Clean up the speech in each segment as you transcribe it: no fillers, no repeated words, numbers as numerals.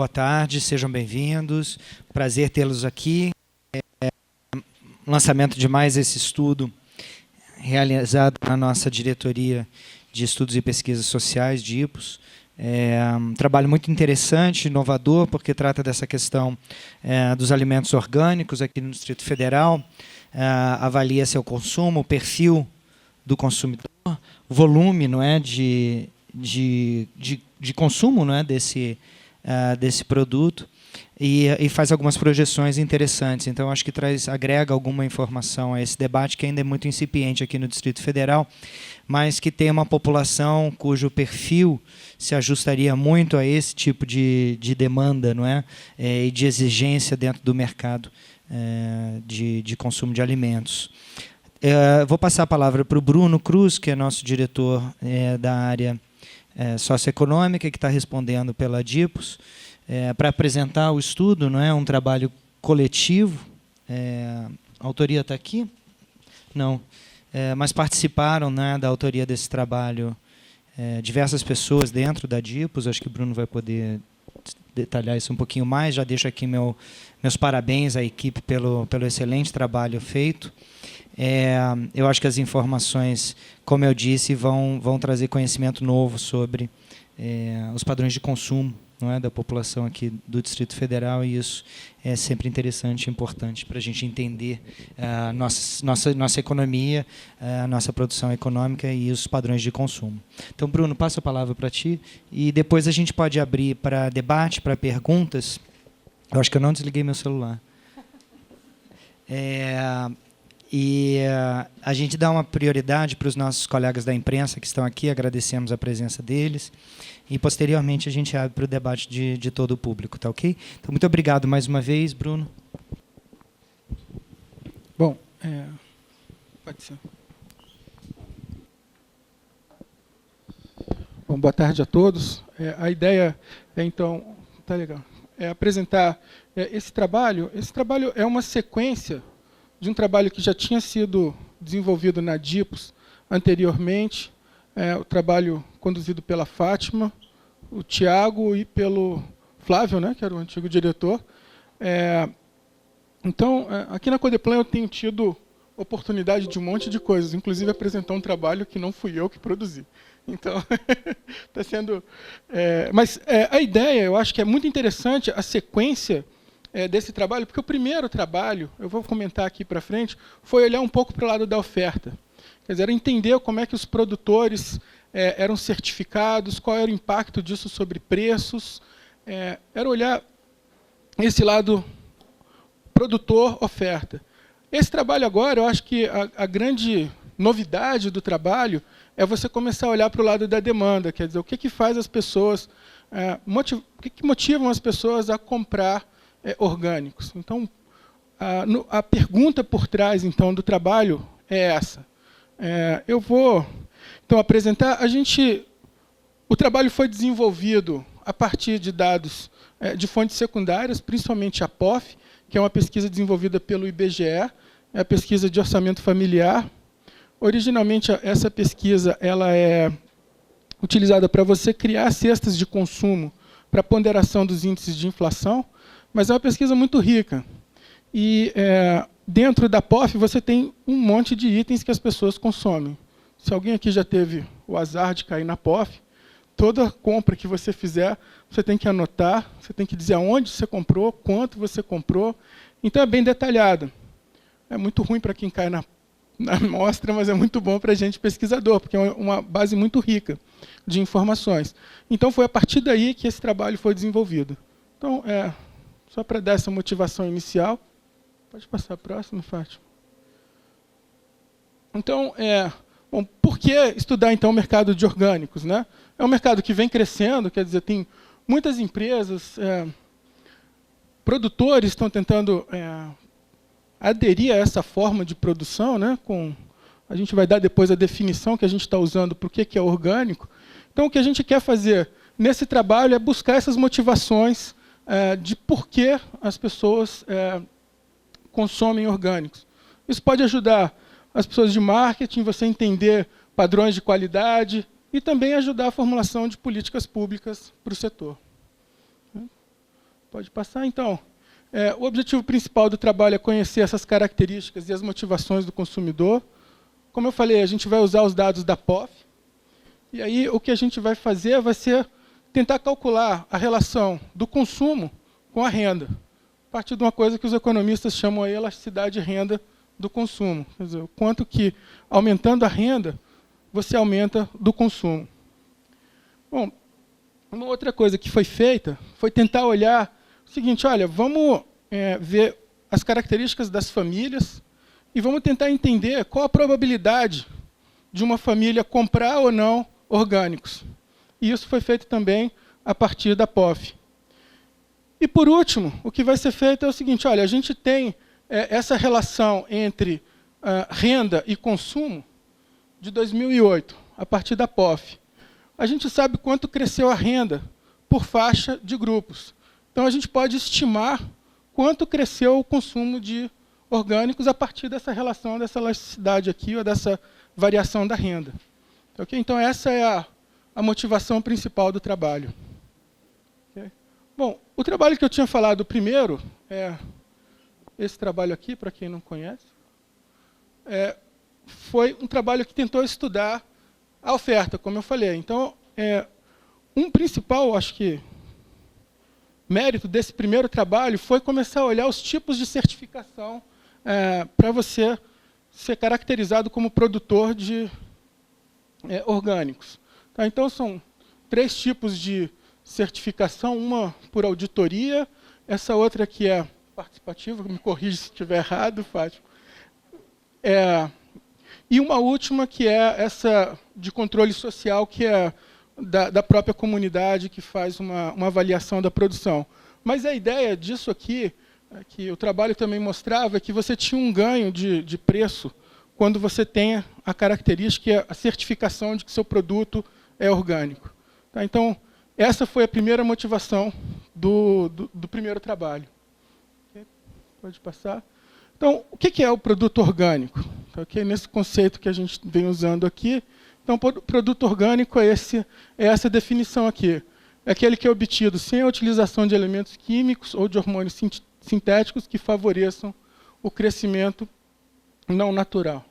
Boa tarde, sejam bem-vindos. Prazer tê-los aqui. Lançamento de mais esse estudo realizado na nossa diretoria de Estudos e Pesquisas Sociais, de IPOS. Um trabalho muito interessante, inovador, porque trata dessa questão dos alimentos orgânicos aqui no Distrito Federal, avalia seu consumo, o perfil do consumidor, o volume, não é, de consumo, não é, desse produto, e faz algumas projeções interessantes. Então, acho que agrega alguma informação a esse debate, que ainda é muito incipiente aqui no Distrito Federal, mas que tem uma população cujo perfil se ajustaria muito a esse tipo de demanda, não é? E de exigência dentro do mercado de consumo de alimentos. Vou passar a palavra para o Bruno Cruz, que é nosso diretor da área socioeconômica, que está respondendo pela DIPOS, para apresentar o estudo, não é um trabalho coletivo. A autoria está aqui? Não. Mas participaram, né, da autoria desse trabalho diversas pessoas dentro da DIPOS. Acho que o Bruno vai poder detalhar isso um pouquinho mais. Já deixo aqui meus parabéns à equipe pelo excelente trabalho feito. Eu acho que as informações, como eu disse, vão trazer conhecimento novo sobre os padrões de consumo, não é, da população aqui do Distrito Federal, e isso é sempre interessante e importante para a gente entender a nossa economia, a nossa produção econômica e os padrões de consumo. Então, Bruno, passo a palavra para ti, e depois a gente pode abrir para debate, para perguntas. Eu acho que eu não desliguei meu celular. A gente dá uma prioridade para os nossos colegas da imprensa que estão aqui, agradecemos a presença deles, e posteriormente a gente abre para o debate de todo o público, tá ok? Então, muito obrigado mais uma vez, Bruno. Bom, pode ser. Bom, boa tarde a todos. A ideia então, tá legal, apresentar esse trabalho. Esse trabalho é uma sequência de um trabalho que já tinha sido desenvolvido na DIPOS anteriormente, o trabalho conduzido pela Fátima, o Tiago e pelo Flávio, né, que era o antigo diretor. Então, aqui na Codeplan eu tenho tido oportunidade de um monte de coisas, inclusive apresentar um trabalho que não fui eu que produzi. Então, está sendo... mas a ideia, eu acho que é muito interessante a sequência desse trabalho, porque o primeiro trabalho, eu vou comentar aqui para frente, foi olhar um pouco para o lado da oferta. Quer dizer, era entender como é que os produtores eram certificados, qual era o impacto disso sobre preços. Era olhar esse lado produtor-oferta. Esse trabalho agora, eu acho que a grande novidade do trabalho é você começar a olhar para o lado da demanda, quer dizer, o que faz as pessoas, o que motivam as pessoas a comprar orgânicos. Então, a pergunta por trás então do trabalho é essa. Eu vou então apresentar. O trabalho foi desenvolvido a partir de dados de fontes secundárias, principalmente a POF, que é uma pesquisa desenvolvida pelo IBGE, é a pesquisa de orçamento familiar. Originalmente, essa pesquisa ela é utilizada para você criar cestas de consumo para ponderação dos índices de inflação, mas é uma pesquisa muito rica. E dentro da POF você tem um monte de itens que as pessoas consomem. Se alguém aqui já teve o azar de cair na POF, toda compra que você fizer, você tem que anotar, você tem que dizer aonde você comprou, quanto você comprou. Então é bem detalhado. É muito ruim para quem cai na amostra, mas é muito bom para a gente pesquisador, porque é uma base muito rica de informações. Então foi a partir daí que esse trabalho foi desenvolvido. Então, só para dar essa motivação inicial. Pode passar a próxima, Fátima. Então, bom, por que estudar então o mercado de orgânicos, né? É um mercado que vem crescendo, quer dizer, tem muitas empresas, produtores estão tentando aderir a essa forma de produção, né? A gente vai dar depois a definição que a gente está usando para o que é orgânico. Então, o que a gente quer fazer nesse trabalho é buscar essas motivações de por que as pessoas consomem orgânicos. Isso pode ajudar as pessoas de marketing, você entender padrões de qualidade e também ajudar a formulação de políticas públicas para o setor. Pode passar, então. O objetivo principal do trabalho é conhecer essas características e as motivações do consumidor. Como eu falei, a gente vai usar os dados da POF. E aí o que a gente vai fazer vai ser tentar calcular a relação do consumo com a renda, a partir de uma coisa que os economistas chamam de elasticidade de renda do consumo. Quer dizer, o quanto que, aumentando a renda, você aumenta do consumo. Bom, uma outra coisa que foi feita foi tentar olhar o seguinte, olha, vamos ver as características das famílias e vamos tentar entender qual a probabilidade de uma família comprar ou não orgânicos. E isso foi feito também a partir da POF. E, por último, o que vai ser feito é o seguinte, olha, a gente tem essa relação entre renda e consumo de 2008, a partir da POF. A gente sabe quanto cresceu a renda por faixa de grupos. Então, a gente pode estimar quanto cresceu o consumo de orgânicos a partir dessa relação, dessa elasticidade aqui, ou dessa variação da renda. Okay? Então, essa é a motivação principal do trabalho. Okay? Bom, o trabalho que eu tinha falado primeiro, esse trabalho aqui, para quem não conhece, foi um trabalho que tentou estudar a oferta, como eu falei. Então, um principal, acho que, mérito desse primeiro trabalho foi começar a olhar os tipos de certificação para você ser caracterizado como produtor de orgânicos. Tá? Então, são 3 tipos de certificação, uma por auditoria, essa outra que é participativa, me corrija se estiver errado, Fátima. E uma última que é essa de controle social, que é da própria comunidade, que faz uma avaliação da produção. Mas a ideia disso aqui, que o trabalho também mostrava, é que você tinha um ganho de preço quando você tem a característica, a certificação de que seu produto é orgânico. Tá? Então, essa foi a primeira motivação do primeiro trabalho. Okay? Pode passar. Então, o que é o produto orgânico? Okay? Nesse conceito que a gente vem usando aqui, então, o produto orgânico é essa definição aqui. É aquele que é obtido sem a utilização de elementos químicos ou de hormônios sintéticos que favoreçam o crescimento não natural.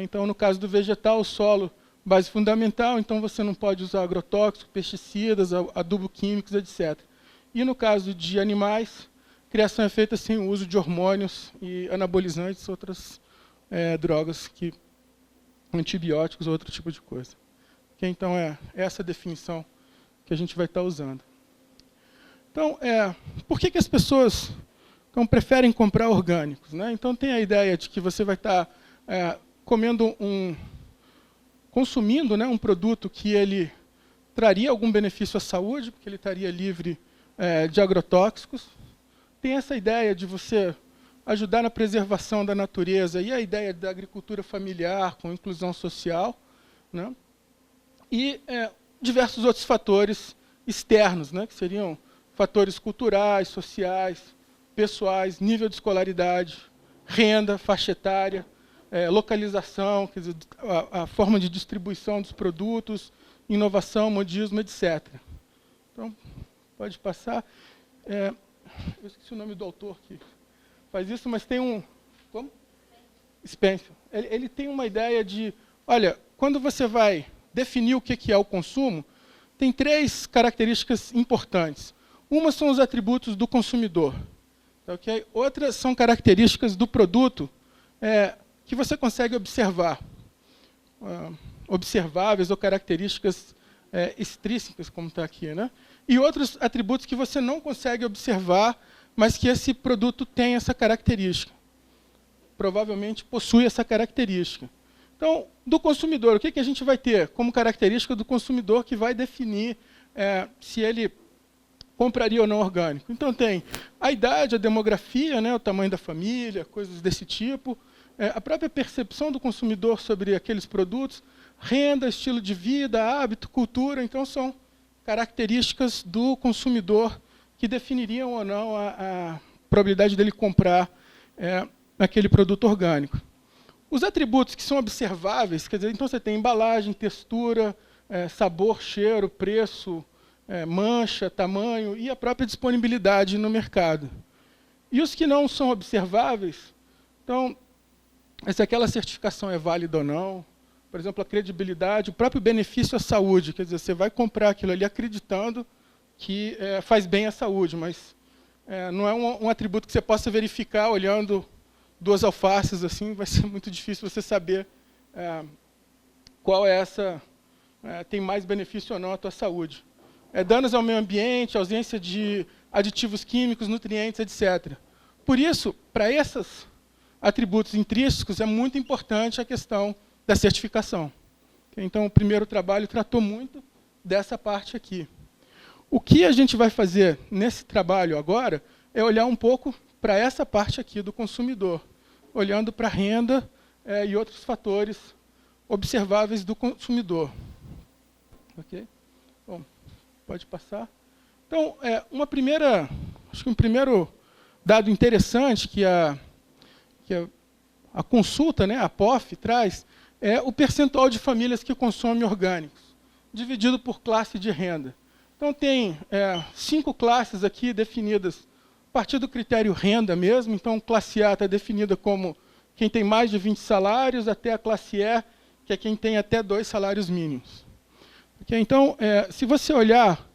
Então, no caso do vegetal, o solo, base fundamental, então você não pode usar agrotóxicos, pesticidas, adubo químicos, etc. E no caso de animais, a criação é feita sem o uso de hormônios e anabolizantes, outras drogas, antibióticos ou outro tipo de coisa. Okay? Então, é essa definição que a gente vai estar usando. Então, por que as pessoas preferem comprar orgânicos? Né? Então, tem a ideia de que você vai estar consumindo, né, um produto que ele traria algum benefício à saúde, porque ele estaria livre de agrotóxicos. Tem essa ideia de você ajudar na preservação da natureza e a ideia da agricultura familiar com inclusão social, né? E diversos outros fatores externos, né, que seriam fatores culturais, sociais, pessoais, nível de escolaridade, renda, faixa etária, localização, quer dizer, a forma de distribuição dos produtos, inovação, modismo, etc. Então, pode passar. Eu esqueci o nome do autor que faz isso, mas tem um... Como? Spencer. Ele tem uma ideia de... Olha, quando você vai definir o que é o consumo, tem 3 características importantes. Uma são os atributos do consumidor. Okay? Outras são características do produto que você consegue observar. Observáveis ou características extrínsecas, como está aqui. Né? E outros atributos que você não consegue observar, mas que esse produto tem essa característica. Provavelmente possui essa característica. Então, do consumidor, o que a gente vai ter como característica do consumidor que vai definir se ele compraria ou não orgânico? Então, tem a idade, a demografia, né, o tamanho da família, coisas desse tipo, a própria percepção do consumidor sobre aqueles produtos, renda, estilo de vida, hábito, cultura. Então, são características do consumidor que definiriam ou não a probabilidade dele comprar aquele produto orgânico. Os atributos que são observáveis, quer dizer, então você tem embalagem, textura, sabor, cheiro, preço, mancha, tamanho e a própria disponibilidade no mercado. E os que não são observáveis, então, se aquela certificação é válida ou não, por exemplo, a credibilidade, o próprio benefício à saúde, quer dizer, você vai comprar aquilo ali acreditando que faz bem à saúde, mas não é um atributo que você possa verificar olhando 2 alfaces, assim, vai ser muito difícil você saber qual é essa, tem mais benefício ou não à tua saúde. Danos ao meio ambiente, ausência de aditivos químicos, nutrientes, etc. Por isso, para esses atributos intrínsecos, é muito importante a questão da certificação. Então, o primeiro trabalho tratou muito dessa parte aqui. O que a gente vai fazer nesse trabalho agora é olhar um pouco para essa parte aqui do consumidor, olhando para a renda e outros fatores observáveis do consumidor. Ok? Bom, pode passar. Então, acho que um primeiro dado interessante que a consulta, né, a POF, traz, é o percentual de famílias que consomem orgânicos, dividido por classe de renda. Então, tem 5 classes aqui definidas a partir do critério renda mesmo. Então, classe A está definida como quem tem mais de 20 salários, até a classe E, que é quem tem até 2 salários mínimos. Okay? Então, se você olhar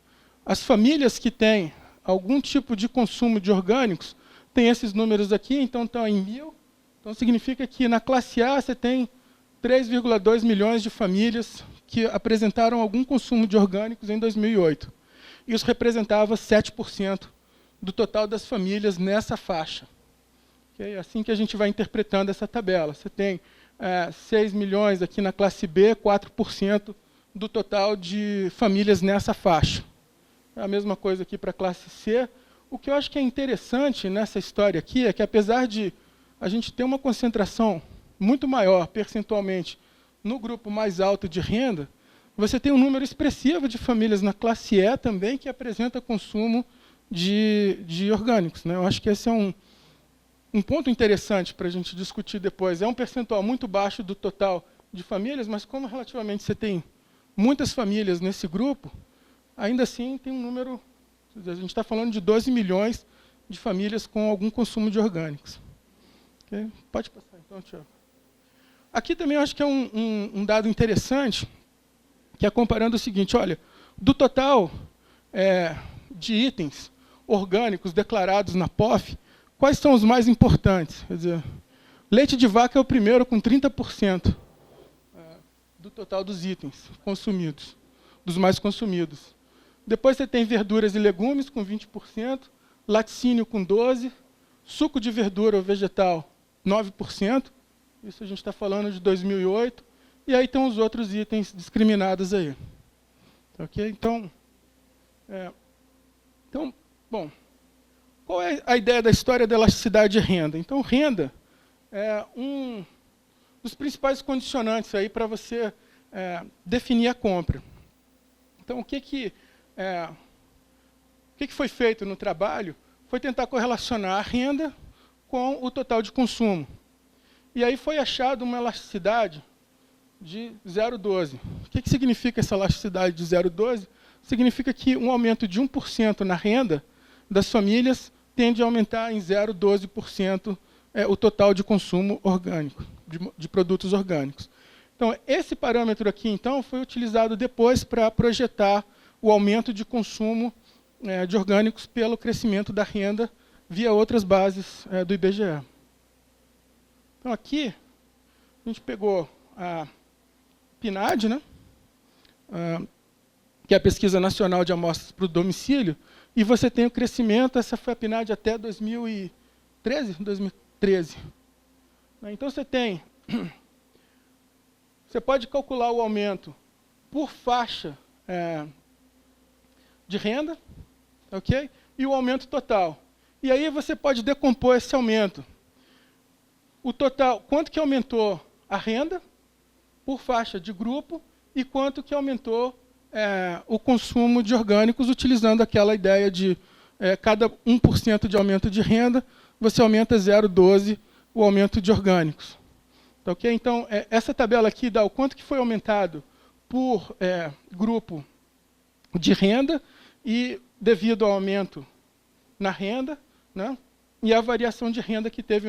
as famílias que têm algum tipo de consumo de orgânicos, tem esses números aqui, então estão em 1.000. Então, significa que na classe A você tem 3,2 milhões de famílias que apresentaram algum consumo de orgânicos em 2008. Isso representava 7% do total das famílias nessa faixa. É assim que a gente vai interpretando essa tabela. Você tem 6 milhões aqui na classe B, 4% do total de famílias nessa faixa. É a mesma coisa aqui para a classe C. O que eu acho que é interessante nessa história aqui é que, apesar de a gente ter uma concentração muito maior, percentualmente, no grupo mais alto de renda, você tem um número expressivo de famílias na classe E também que apresenta consumo de orgânicos, né? Eu acho que esse é um ponto interessante para a gente discutir depois. É um percentual muito baixo do total de famílias, mas como relativamente você tem muitas famílias nesse grupo, ainda assim tem um número, a gente está falando de 12 milhões de famílias com algum consumo de orgânicos. Okay? Pode passar então, Tiago. Aqui também eu acho que é um dado interessante, que é comparando o seguinte, olha, do total de itens orgânicos declarados na POF, quais são os mais importantes? Quer dizer, leite de vaca é o primeiro com 30% do total dos itens consumidos, dos mais consumidos. Depois você tem verduras e legumes com 20%, laticínio com 12%, suco de verdura ou vegetal 9%, isso a gente está falando de 2008, e aí tem os outros itens discriminados aí. Ok? Então, bom, qual é a ideia da história da elasticidade de renda? Então, renda é um dos principais condicionantes aí para você definir a compra. Então, o que foi feito no trabalho foi tentar correlacionar a renda com o total de consumo. E aí foi achado uma elasticidade de 0,12. O que significa essa elasticidade de 0,12? Significa que um aumento de 1% na renda das famílias tende a aumentar em 0,12% o total de consumo orgânico, de produtos orgânicos. Então, esse parâmetro aqui, então, foi utilizado depois para projetar o aumento de consumo de orgânicos pelo crescimento da renda via outras bases do IBGE. Então, aqui, a gente pegou a PNAD, né? Que é a Pesquisa Nacional de Amostras para o Domicílio, e você tem o crescimento, essa foi a PNAD até 2013. Então, você pode calcular o aumento por faixa de renda, ok? E o aumento total. E aí você pode decompor esse aumento. O total, quanto que aumentou a renda por faixa de grupo e quanto que aumentou o consumo de orgânicos, utilizando aquela ideia de cada 1% de aumento de renda, você aumenta 0,12 o aumento de orgânicos. Tá, okay? Então, essa tabela aqui dá o quanto que foi aumentado por grupo de renda e devido ao aumento na renda, né, e a variação de renda que teve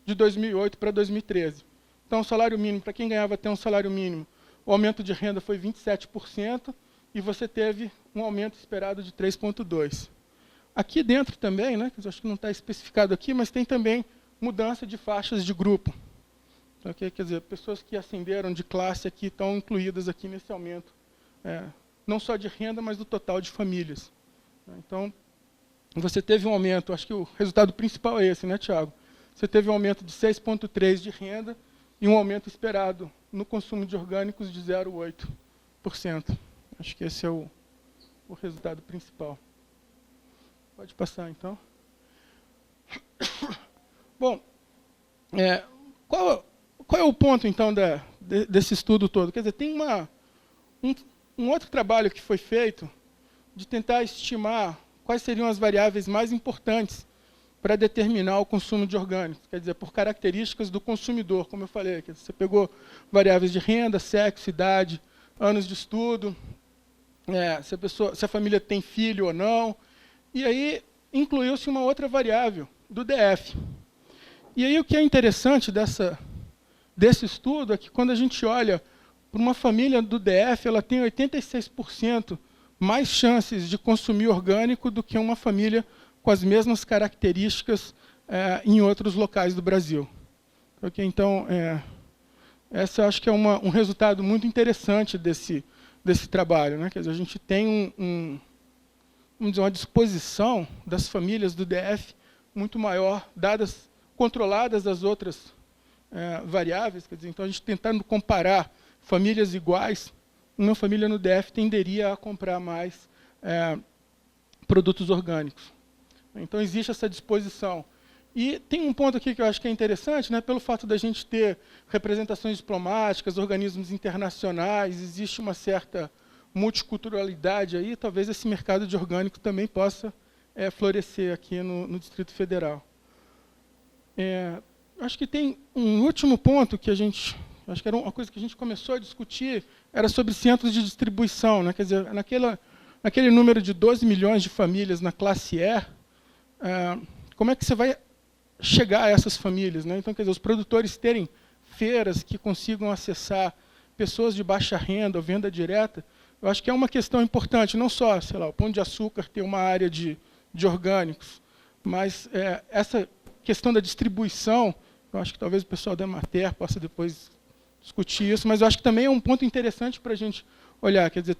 de 2008 para 2013. Então, o salário mínimo, para quem ganhava até um salário mínimo, o aumento de renda foi 27%, e você teve um aumento esperado de 3,2%. Aqui dentro também, né, que eu acho que não está especificado aqui, mas tem também mudança de faixas de grupo. Okay? Quer dizer, pessoas que ascenderam de classe aqui estão incluídas aqui nesse aumento, não só de renda, mas do total de famílias. Então, você teve um aumento, acho que o resultado principal é esse, né, Tiago? Você teve um aumento de 6,3% de renda e um aumento esperado no consumo de orgânicos de 0,8%. Acho que esse é o resultado principal. Pode passar, então. Bom, qual é o ponto, então, desse estudo todo? Quer dizer, tem um outro trabalho que foi feito de tentar estimar quais seriam as variáveis mais importantes para determinar o consumo de orgânicos. Quer dizer, por características do consumidor, como eu falei. Quer dizer, você pegou variáveis de renda, sexo, idade, anos de estudo, se a família tem filho ou não. E aí incluiu-se uma outra variável, do DF. E aí o que é interessante desse estudo é que quando a gente olha para uma família do DF, ela tem 86% mais chances de consumir orgânico do que uma família com as mesmas características em outros locais do Brasil. Okay? Então, essa eu acho que é um resultado muito interessante desse trabalho, né? Quer dizer, a gente tem vamos dizer, uma disposição das famílias do DF muito maior, controladas das outras variáveis. Quer dizer, então, a gente tentando comparar famílias iguais, uma família no DF tenderia a comprar mais produtos orgânicos. Então, existe essa disposição. E tem um ponto aqui que eu acho que é interessante, né, pelo fato da gente ter representações diplomáticas, organismos internacionais, existe uma certa multiculturalidade aí, talvez esse mercado de orgânico também possa florescer aqui no Distrito Federal. Acho que tem um último ponto que acho que era uma coisa que a gente começou a discutir, era sobre centros de distribuição, né? Quer dizer, naquele número de 12 milhões de famílias na classe E, como é que você vai chegar a essas famílias, né? Então, quer dizer, os produtores terem feiras que consigam acessar pessoas de baixa renda ou venda direta, eu acho que é uma questão importante, não só, sei lá, o Pão de Açúcar ter uma área de orgânicos, mas essa questão da distribuição, eu acho que talvez o pessoal da Emater possa depois discutir isso, mas eu acho que também é um ponto interessante para a gente olhar. Quer dizer,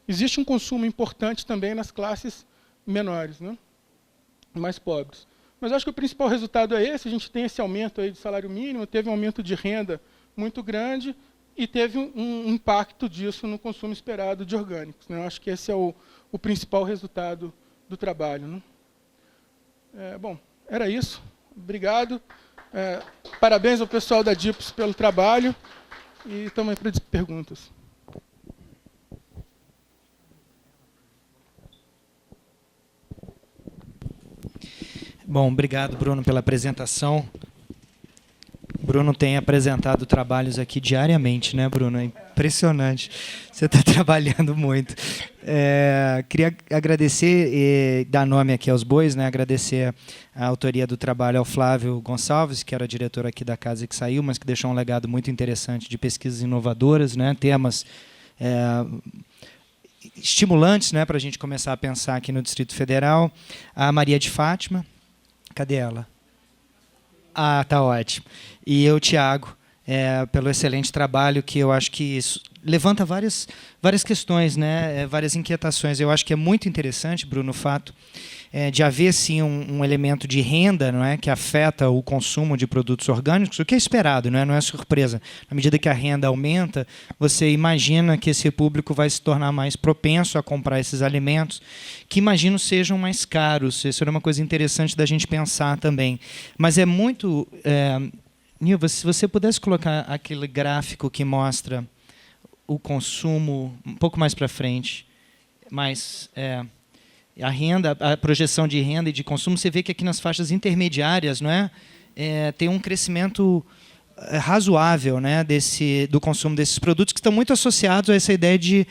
existe um consumo importante também nas classes menores, né? Mais pobres. Mas eu acho que o principal resultado é esse. A gente tem esse aumento aí de salário mínimo, teve um aumento de renda muito grande e teve um impacto disso no consumo esperado de orgânicos, né? Eu acho que esse é o principal resultado do trabalho, né? Bom, era isso. Obrigado. Parabéns ao pessoal da DIPS pelo trabalho e estamos aí para perguntas. Bom, obrigado, Bruno, pela apresentação. Bruno tem apresentado trabalhos aqui diariamente, né, Bruno? É impressionante. Você está trabalhando muito. Queria agradecer e dar nome aqui aos bois, né? Agradecer a autoria do trabalho ao Flávio Gonçalves, que era diretor aqui da casa e que saiu, mas que deixou um legado muito interessante de pesquisas inovadoras, né? Temas estimulantes, né, para a gente começar a pensar aqui no Distrito Federal. A Maria de Fátima. Cadê ela? Ah, tá ótimo. E eu, Tiago, pelo excelente trabalho, que eu acho que isso levanta várias questões, né? Várias inquietações. Eu acho que é muito interessante, Bruno, o fato de haver, sim, um elemento de renda, não é, que afeta o consumo de produtos orgânicos, o que é esperado, não é surpresa. Na medida que a renda aumenta, você imagina que esse público vai se tornar mais propenso a comprar esses alimentos, que imagino sejam mais caros. Isso é uma coisa interessante da gente pensar também. Mas é muito... Nilva, se você pudesse colocar aquele gráfico que mostra o consumo um pouco mais para frente, mas a renda, a projeção de renda e de consumo, você vê que aqui nas faixas intermediárias, não é? Tem um crescimento razoável, né, do consumo desses produtos, que estão muito associados a essa ideia de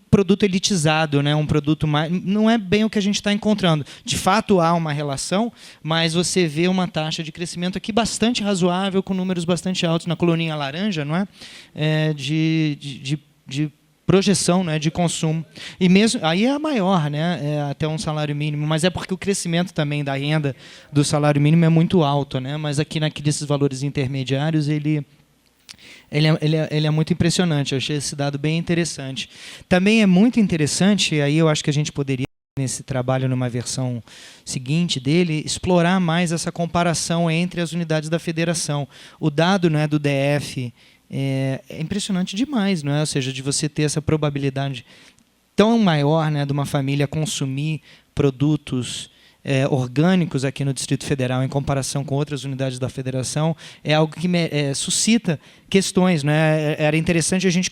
produto elitizado, né? Um produto mais, não é bem o que a gente está encontrando. De fato, há uma relação, mas você vê uma taxa de crescimento aqui bastante razoável, com números bastante altos na coluninha laranja, não é? De projeção, né, de consumo. E mesmo aí é a maior, né, até um salário mínimo, mas é porque o crescimento também da renda do salário mínimo é muito alto, né? Mas aqui naqueles valores intermediários ele é muito impressionante. Eu achei esse dado bem interessante. Também é muito interessante, e aí eu acho que a gente poderia, nesse trabalho, numa versão seguinte dele, explorar mais essa comparação entre as unidades da federação. O dado, né, do DF é impressionante demais, não é? Ou seja, de você ter essa probabilidade tão maior, né, de uma família consumir produtos orgânicos aqui no Distrito Federal em comparação com outras unidades da federação, é algo que suscita questões, né? Era interessante a gente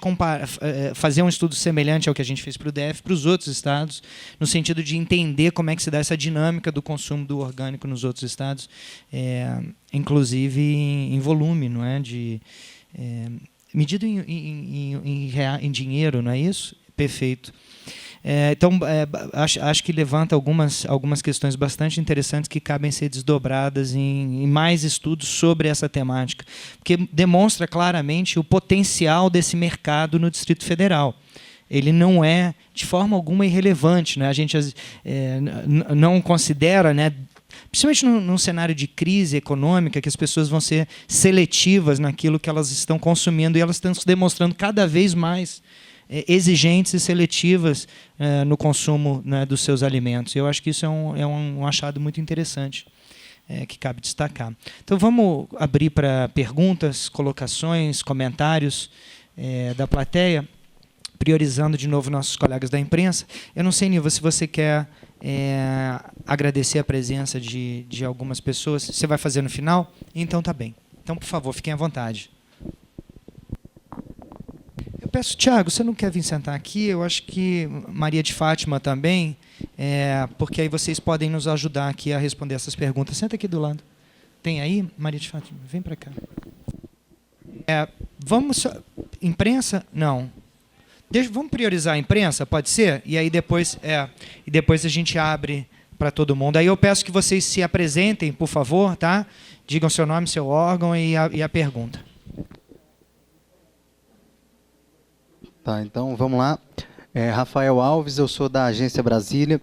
fazer um estudo semelhante ao que a gente fez para o DF, para os outros estados, no sentido de entender como é que se dá essa dinâmica do consumo do orgânico nos outros estados, inclusive em volume, não é? Medido em dinheiro, não é isso? Perfeito. Então, acho que levanta algumas questões bastante interessantes que cabem ser desdobradas em mais estudos sobre essa temática, porque demonstra claramente o potencial desse mercado no Distrito Federal. Ele não é, de forma alguma, irrelevante, né? A gente não considera, né, principalmente num cenário de crise econômica, que as pessoas vão ser seletivas naquilo que elas estão consumindo, e elas estão se demonstrando cada vez mais exigentes e seletivas no consumo, né, dos seus alimentos. Eu acho que isso é um achado muito interessante, que cabe destacar. Então, vamos abrir para perguntas, colocações, comentários da plateia, priorizando de novo nossos colegas da imprensa. Eu não sei, Nilva, se você quer agradecer a presença de algumas pessoas. Você vai fazer no final? Então, tá bem. Então, por favor, fiquem à vontade. Eu peço, Tiago, você não quer vir sentar aqui? Eu acho que Maria de Fátima também, porque aí vocês podem nos ajudar aqui a responder essas perguntas. Senta aqui do lado. Tem aí, Maria de Fátima? Vem para cá. Vamos... Imprensa? Não. Vamos priorizar a imprensa, pode ser? E aí depois a gente abre para todo mundo. Aí eu peço que vocês se apresentem, por favor, tá? Digam seu nome, seu órgão e a pergunta. Tá, então vamos lá. Rafael Alves, eu sou da Agência Brasília.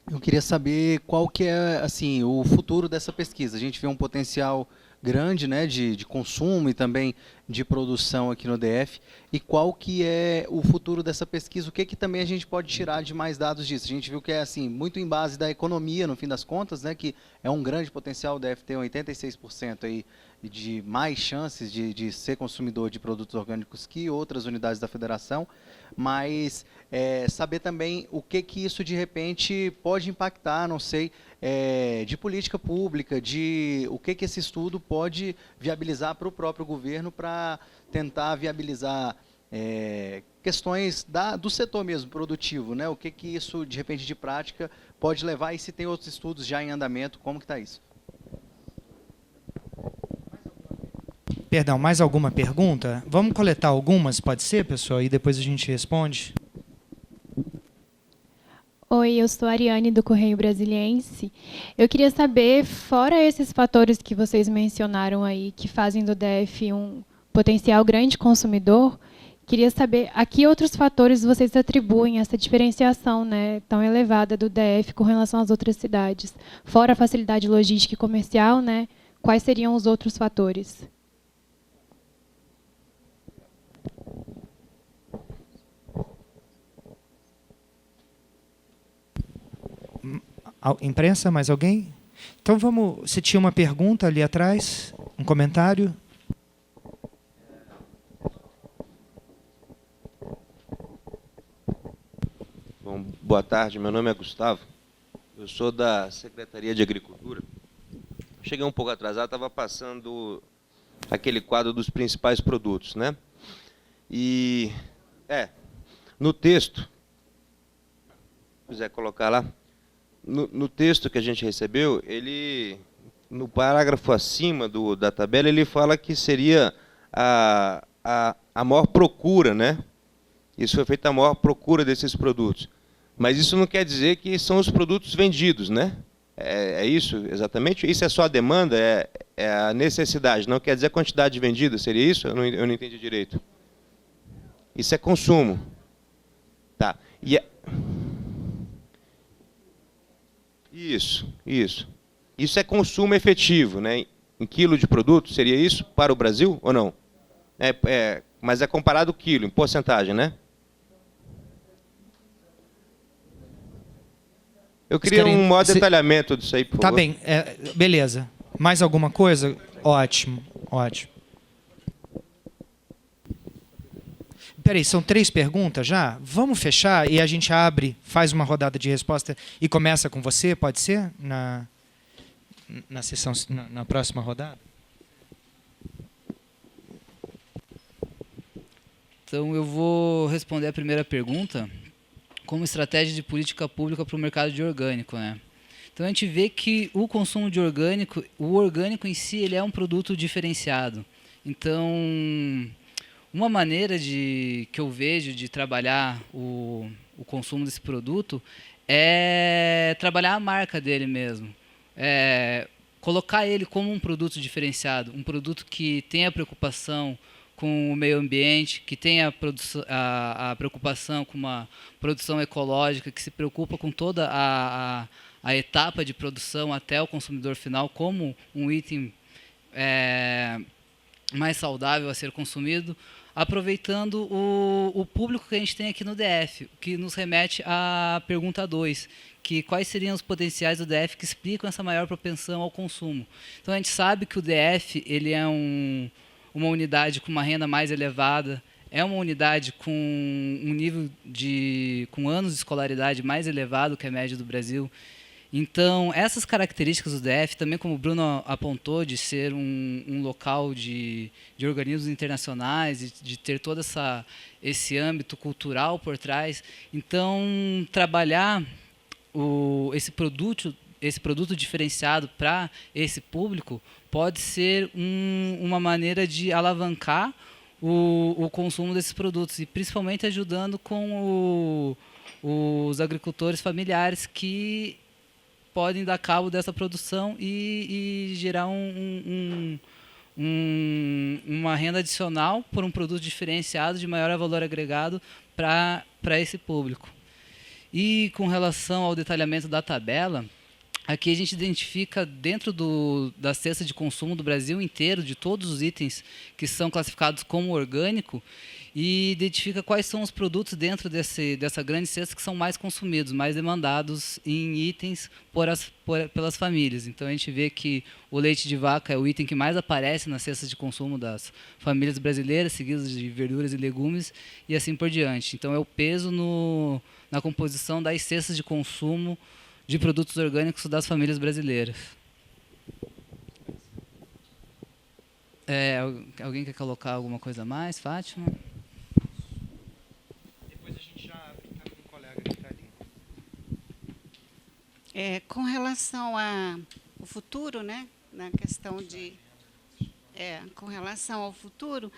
Eu queria saber qual que é, assim, o futuro dessa pesquisa. A gente vê um potencial grande, né, de consumo e também de produção aqui no DF. E qual que é o futuro dessa pesquisa? O que também a gente pode tirar de mais dados disso? A gente viu que é assim, muito em base da economia, no fim das contas, né, que é um grande potencial, o DF tem 86% aí de mais chances de ser consumidor de produtos orgânicos que outras unidades da federação, mas saber também o que isso de repente pode impactar, não sei, de política pública, de o que esse estudo pode viabilizar para o próprio governo para tentar viabilizar questões do setor mesmo, produtivo, né? O que isso, de repente, de prática pode levar, e se tem outros estudos já em andamento, como que está isso? Perdão, mais alguma pergunta? Vamos coletar algumas, pode ser, pessoal? E depois a gente responde. Oi, eu sou a Ariane, do Correio Brasiliense. Eu queria saber, fora esses fatores que vocês mencionaram aí, que fazem do DF um potencial grande consumidor, queria saber a que outros fatores vocês atribuem essa diferenciação, né, tão elevada do DF com relação às outras cidades. Fora a facilidade logística e comercial, né, quais seriam os outros fatores? Imprensa, mais alguém? Então vamos... Você tinha uma pergunta ali atrás? Um comentário? Bom, boa tarde, meu nome é Gustavo. Eu sou da Secretaria de Agricultura. Cheguei um pouco atrasado, estava passando aquele quadro dos principais produtos, né? E, no texto, se quiser colocar lá, no texto que a gente recebeu, ele, no parágrafo acima da tabela, ele fala que seria a maior procura, né, Isso foi feita a maior procura desses produtos. Mas isso não quer dizer que são os produtos vendidos, né? É isso exatamente? Isso é só a demanda? É a necessidade? Não quer dizer a quantidade vendida? Seria isso? Eu não entendi direito. Isso é consumo. Tá. Isso. Isso é consumo efetivo, né? Em quilo de produto, seria isso para o Brasil ou não? Mas é comparado ao quilo, em porcentagem, né? Eu queria um maior detalhamento disso aí, por favor. Tá bem, beleza. Mais alguma coisa? Ótimo. Peraí, são 3 perguntas já? Vamos fechar e a gente abre, faz uma rodada de resposta e começa com você, pode ser? Na sessão, na próxima rodada? Então, eu vou responder a primeira pergunta como estratégia de política pública para o mercado de orgânico, né? Então, a gente vê que o consumo de orgânico, o orgânico em si, ele é um produto diferenciado. Então, uma maneira que eu vejo de trabalhar o consumo desse produto é trabalhar a marca dele mesmo. Colocar ele como um produto diferenciado, um produto que tenha preocupação com o meio ambiente, que tenha a preocupação com uma produção ecológica, que se preocupa com toda a etapa de produção até o consumidor final como um item mais saudável a ser consumido, aproveitando o público que a gente tem aqui no DF, que nos remete à pergunta 2, que quais seriam os potenciais do DF que explicam essa maior propensão ao consumo. Então, a gente sabe que o DF ele é uma unidade com uma renda mais elevada, é uma unidade com um nível com anos de escolaridade mais elevado que a média do Brasil. Então, essas características do DF, também como o Bruno apontou, de ser um local de organismos internacionais, de ter todo esse âmbito cultural por trás, então, trabalhar esse produto diferenciado para esse público pode ser uma maneira de alavancar o consumo desses produtos e principalmente ajudando com os agricultores familiares que podem dar cabo dessa produção e gerar uma renda adicional por um produto diferenciado de maior valor agregado para esse público. E com relação ao detalhamento da tabela, aqui a gente identifica dentro da cesta de consumo do Brasil inteiro, de todos os itens que são classificados como orgânico, e identifica quais são os produtos dentro dessa grande cesta que são mais consumidos, mais demandados em itens pelas famílias. Então, a gente vê que o leite de vaca é o item que mais aparece nas cestas de consumo das famílias brasileiras, seguidos de verduras e legumes, e assim por diante. Então, é o peso na composição das cestas de consumo de produtos orgânicos das famílias brasileiras. Alguém quer colocar alguma coisa a mais, Fátima? Depois a gente já abre para o colega que está ali. Com relação ao futuro, né, na questão com relação ao futuro,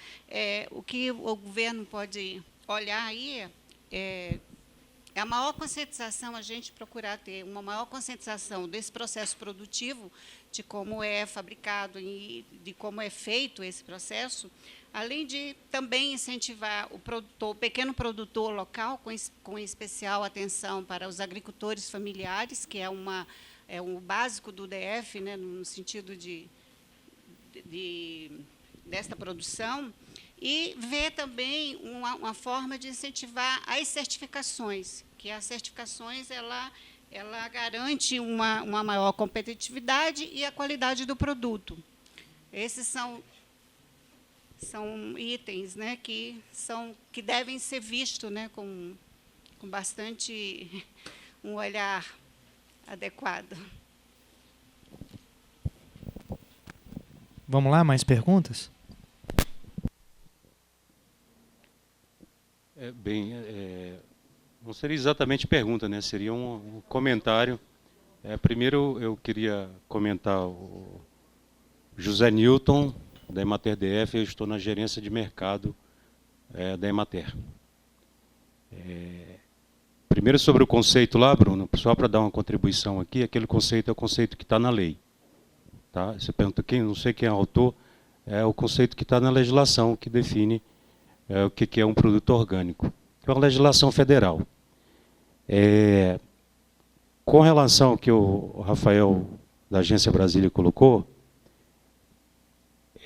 o que o governo pode olhar aí é a maior conscientização, a gente procurar ter uma maior conscientização desse processo produtivo, de como é fabricado e de como é feito esse processo, além de também incentivar o pequeno produtor local, com especial atenção para os agricultores familiares, que é um básico do DF, né, no sentido desta produção, e ver também uma forma de incentivar as certificações, que as certificações ela garante uma maior competitividade e a qualidade do produto. Esses são itens, né, que devem ser vistos, né, com bastante um olhar adequado. Vamos lá, mais perguntas? Não seria exatamente pergunta, né? Seria um comentário. Primeiro, eu queria comentar o José Newton, da Emater DF. Eu estou na gerência de mercado da Emater. Primeiro sobre o conceito lá, Bruno, só para dar uma contribuição aqui, aquele conceito é o conceito que está na lei. Tá? Você pergunta quem, não sei quem é o autor, é o conceito que está na legislação, que define o que é um produto orgânico. É uma legislação federal. Com relação ao que o Rafael, da Agência Brasília, colocou,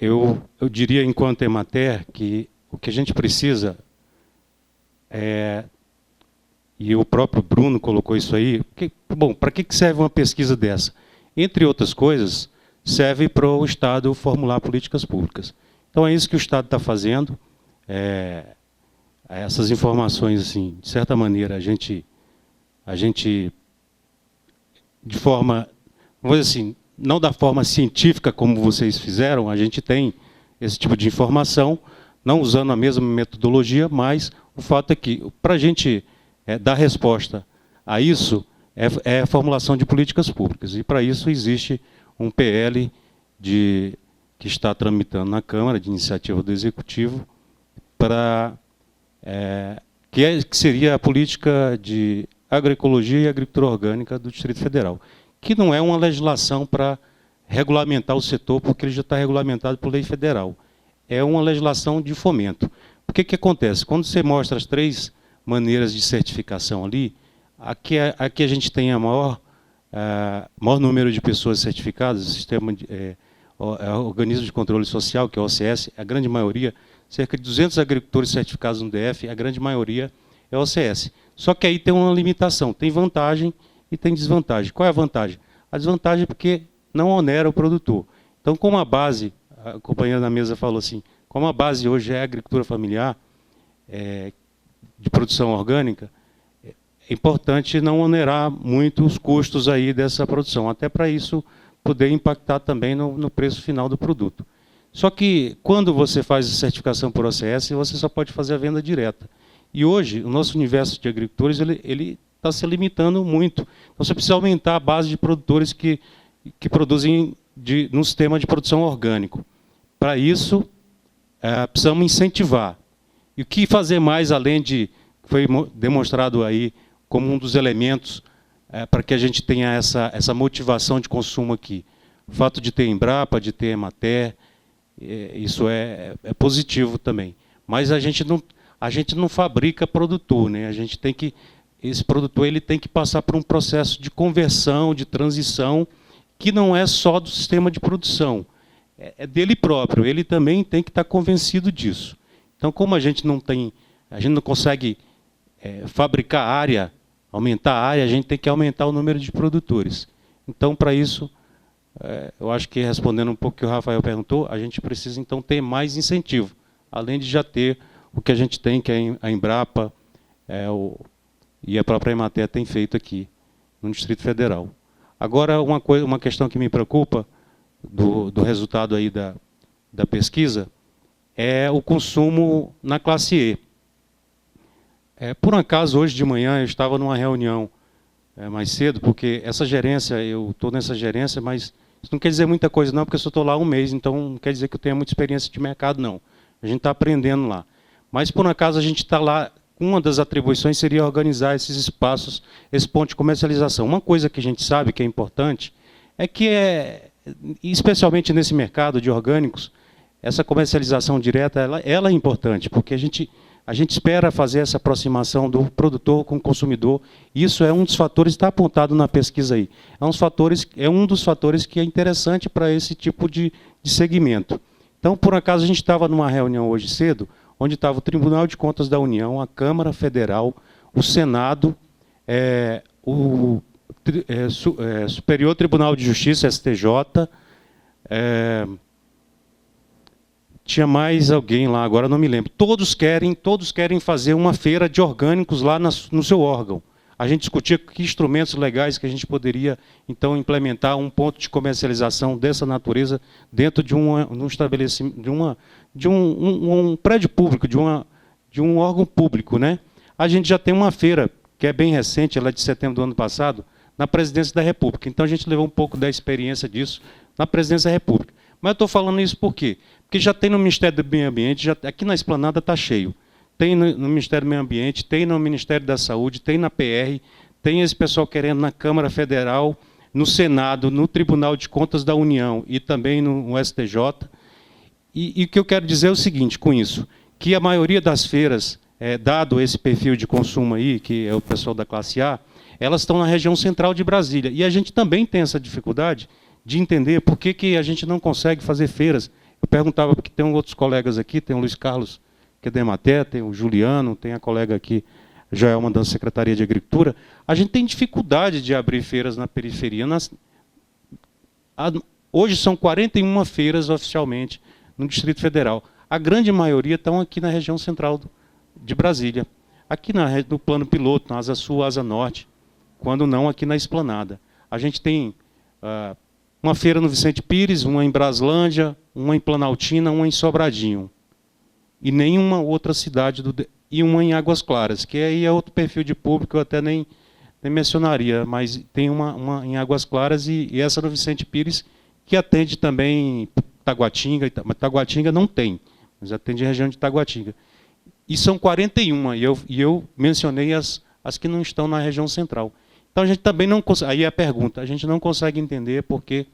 eu diria, enquanto Emater, que o que a gente precisa e o próprio Bruno colocou isso aí, bom, para que serve uma pesquisa dessa? Entre outras coisas, serve para o Estado formular políticas públicas. Então é isso que o Estado está fazendo. Essas informações, assim, de certa maneira, a gente de forma, vamos dizer assim, não da forma científica como vocês fizeram, a gente tem esse tipo de informação, não usando a mesma metodologia, mas o fato é que, para a gente dar resposta a isso, é a formulação de políticas públicas. E, para isso, existe um PL que está tramitando na Câmara, de iniciativa do Executivo, que seria a política de agroecologia e agricultura orgânica do Distrito Federal, que não é uma legislação para regulamentar o setor, porque ele já está regulamentado por lei federal. É uma legislação de fomento. O que acontece? Quando você mostra as 3 maneiras de certificação ali, aqui a gente tem a maior número de pessoas certificadas, o sistema organismo de controle social, que é o OCS, a grande maioria, cerca de 200 agricultores certificados no DF, a grande maioria é o OCS. Só que aí tem uma limitação, tem vantagem e tem desvantagem. Qual é a vantagem? A desvantagem é porque não onera o produtor. Então, como a base, a companheira da mesa falou assim, como a base hoje é a agricultura familiar, de produção orgânica, é importante não onerar muito os custos aí dessa produção, até para isso poder impactar também no preço final do produto. Só que, quando você faz a certificação por OCS, você só pode fazer a venda direta. E hoje, o nosso universo de agricultores ele está se limitando muito. Então, você precisa aumentar a base de produtores que produzem num sistema de produção orgânico. Para isso, precisamos incentivar. E o que fazer mais, além de, foi demonstrado aí como um dos elementos para que a gente tenha essa motivação de consumo aqui? O fato de ter Embrapa, de ter Emater, isso é positivo também. Mas a gente não fabrica produtor, né? Esse produtor ele tem que passar por um processo de conversão, de transição, que não é só do sistema de produção, é dele próprio. Ele também tem que estar convencido disso. Então, como a gente não consegue fabricar área, aumentar a área, a gente tem que aumentar o número de produtores. Então, para isso, eu acho que, respondendo um pouco o que o Rafael perguntou, a gente precisa, então, ter mais incentivo, além de já ter o que a gente tem, que é a Embrapa e a própria Emater tem feito aqui, no Distrito Federal. Agora, uma questão que me preocupa do resultado aí da pesquisa é o consumo na classe E. Por um acaso, hoje de manhã, eu estava numa reunião mais cedo, porque essa gerência, eu estou nessa gerência, mas isso não quer dizer muita coisa não, porque eu só estou lá um mês, então não quer dizer que eu tenha muita experiência de mercado, não. A gente está aprendendo lá. Mas, por um acaso, a gente está lá, uma das atribuições seria organizar esses espaços, esse ponto de comercialização. Uma coisa que a gente sabe que é importante é que, especialmente nesse mercado de orgânicos, essa comercialização direta ela é importante, porque a gente espera fazer essa aproximação do produtor com o consumidor. Isso é um dos fatores, está apontado na pesquisa aí, é um dos fatores que é interessante para esse tipo de segmento. Então, por acaso, a gente estava numa reunião hoje cedo, onde estava o Tribunal de Contas da União, a Câmara Federal, o Senado, o Superior Tribunal de Justiça, STJ, tinha mais alguém lá, agora não me lembro. Todos querem fazer uma feira de orgânicos lá no seu órgão. A gente discutia que instrumentos legais que a gente poderia, então, implementar um ponto de comercialização dessa natureza dentro de um estabelecimento, de um prédio público, de um órgão público, né? A gente já tem uma feira, que é bem recente, ela é de setembro do ano passado, na Presidência da República. Então, a gente levou um pouco da experiência disso na Presidência da República. Mas eu estou falando isso por quê? Porque já tem no Ministério do Meio Ambiente, aqui na Esplanada está cheio. tem no Ministério do Meio Ambiente, tem no Ministério da Saúde, tem na PR, tem esse pessoal querendo na Câmara Federal, no Senado, no Tribunal de Contas da União e também no STJ. E o que eu quero dizer é o seguinte com isso, que a maioria das feiras, dado esse perfil de consumo aí, que é o pessoal da classe A, elas estão na região central de Brasília. E a gente também tem essa dificuldade de entender por que a gente não consegue fazer feiras. Eu perguntava, porque tem outros colegas aqui, tem o Luiz Carlos, que é da Emater, tem o Juliano, tem a colega aqui, Joelma, da Secretaria de Agricultura. A gente tem dificuldade de abrir feiras na periferia. Hoje são 41 feiras oficialmente no Distrito Federal. A grande maioria estão aqui na região central de Brasília. Aqui no plano piloto, na Asa Sul, Asa Norte, quando não aqui na Esplanada. A gente tem uma feira no Vicente Pires, uma em Braslândia, uma em Planaltina, uma em Sobradinho. E nenhuma outra cidade, e uma em Águas Claras, que aí é outro perfil de público, eu até nem mencionaria, mas tem uma em Águas Claras e essa no Vicente Pires, que atende também Taguatinga, mas Taguatinga não tem, mas atende a região de Taguatinga. E são 41, e eu mencionei as que não estão na região central. Então a gente também não consegue, aí é a pergunta, a gente não consegue entender por que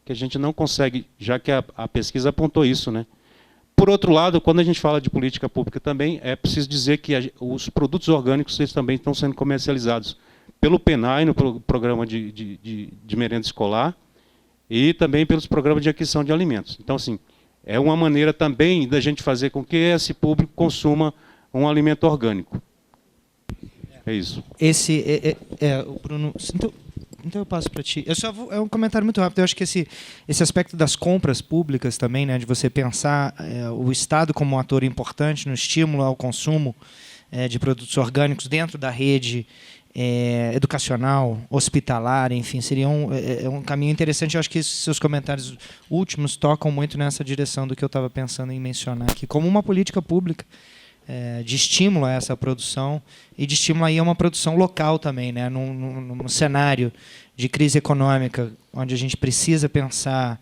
a gente não consegue, já que a pesquisa apontou isso, né? Por outro lado, quando a gente fala de política pública também, é preciso dizer que os produtos orgânicos eles também estão sendo comercializados pelo PENAI, no programa de merenda escolar, e também pelos programas de aquisição de alimentos. Então, assim, é uma maneira também da gente fazer com que esse público consuma um alimento orgânico. É isso. O Bruno, então eu passo para ti. É um comentário muito rápido. Eu acho que esse aspecto das compras públicas também, né, de você pensar o Estado como um ator importante no estímulo ao consumo de produtos orgânicos dentro da rede educacional, hospitalar, enfim, seria um caminho interessante. Eu acho que esses seus comentários últimos tocam muito nessa direção do que eu estava pensando em mencionar aqui, como uma política pública de estímulo a essa produção e de estímulo aí a uma produção local também, né? Num cenário de crise econômica, onde a gente precisa pensar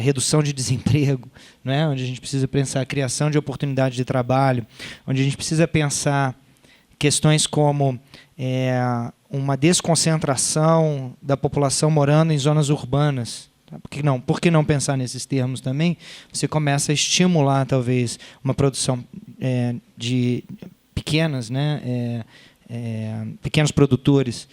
redução de desemprego, né? Onde a gente precisa pensar a criação de oportunidades de trabalho, onde a gente precisa pensar questões como uma desconcentração da população morando em zonas urbanas. Por que não pensar nesses termos também? Você começa a estimular, talvez, uma produção de pequenas, né, pequenos produtores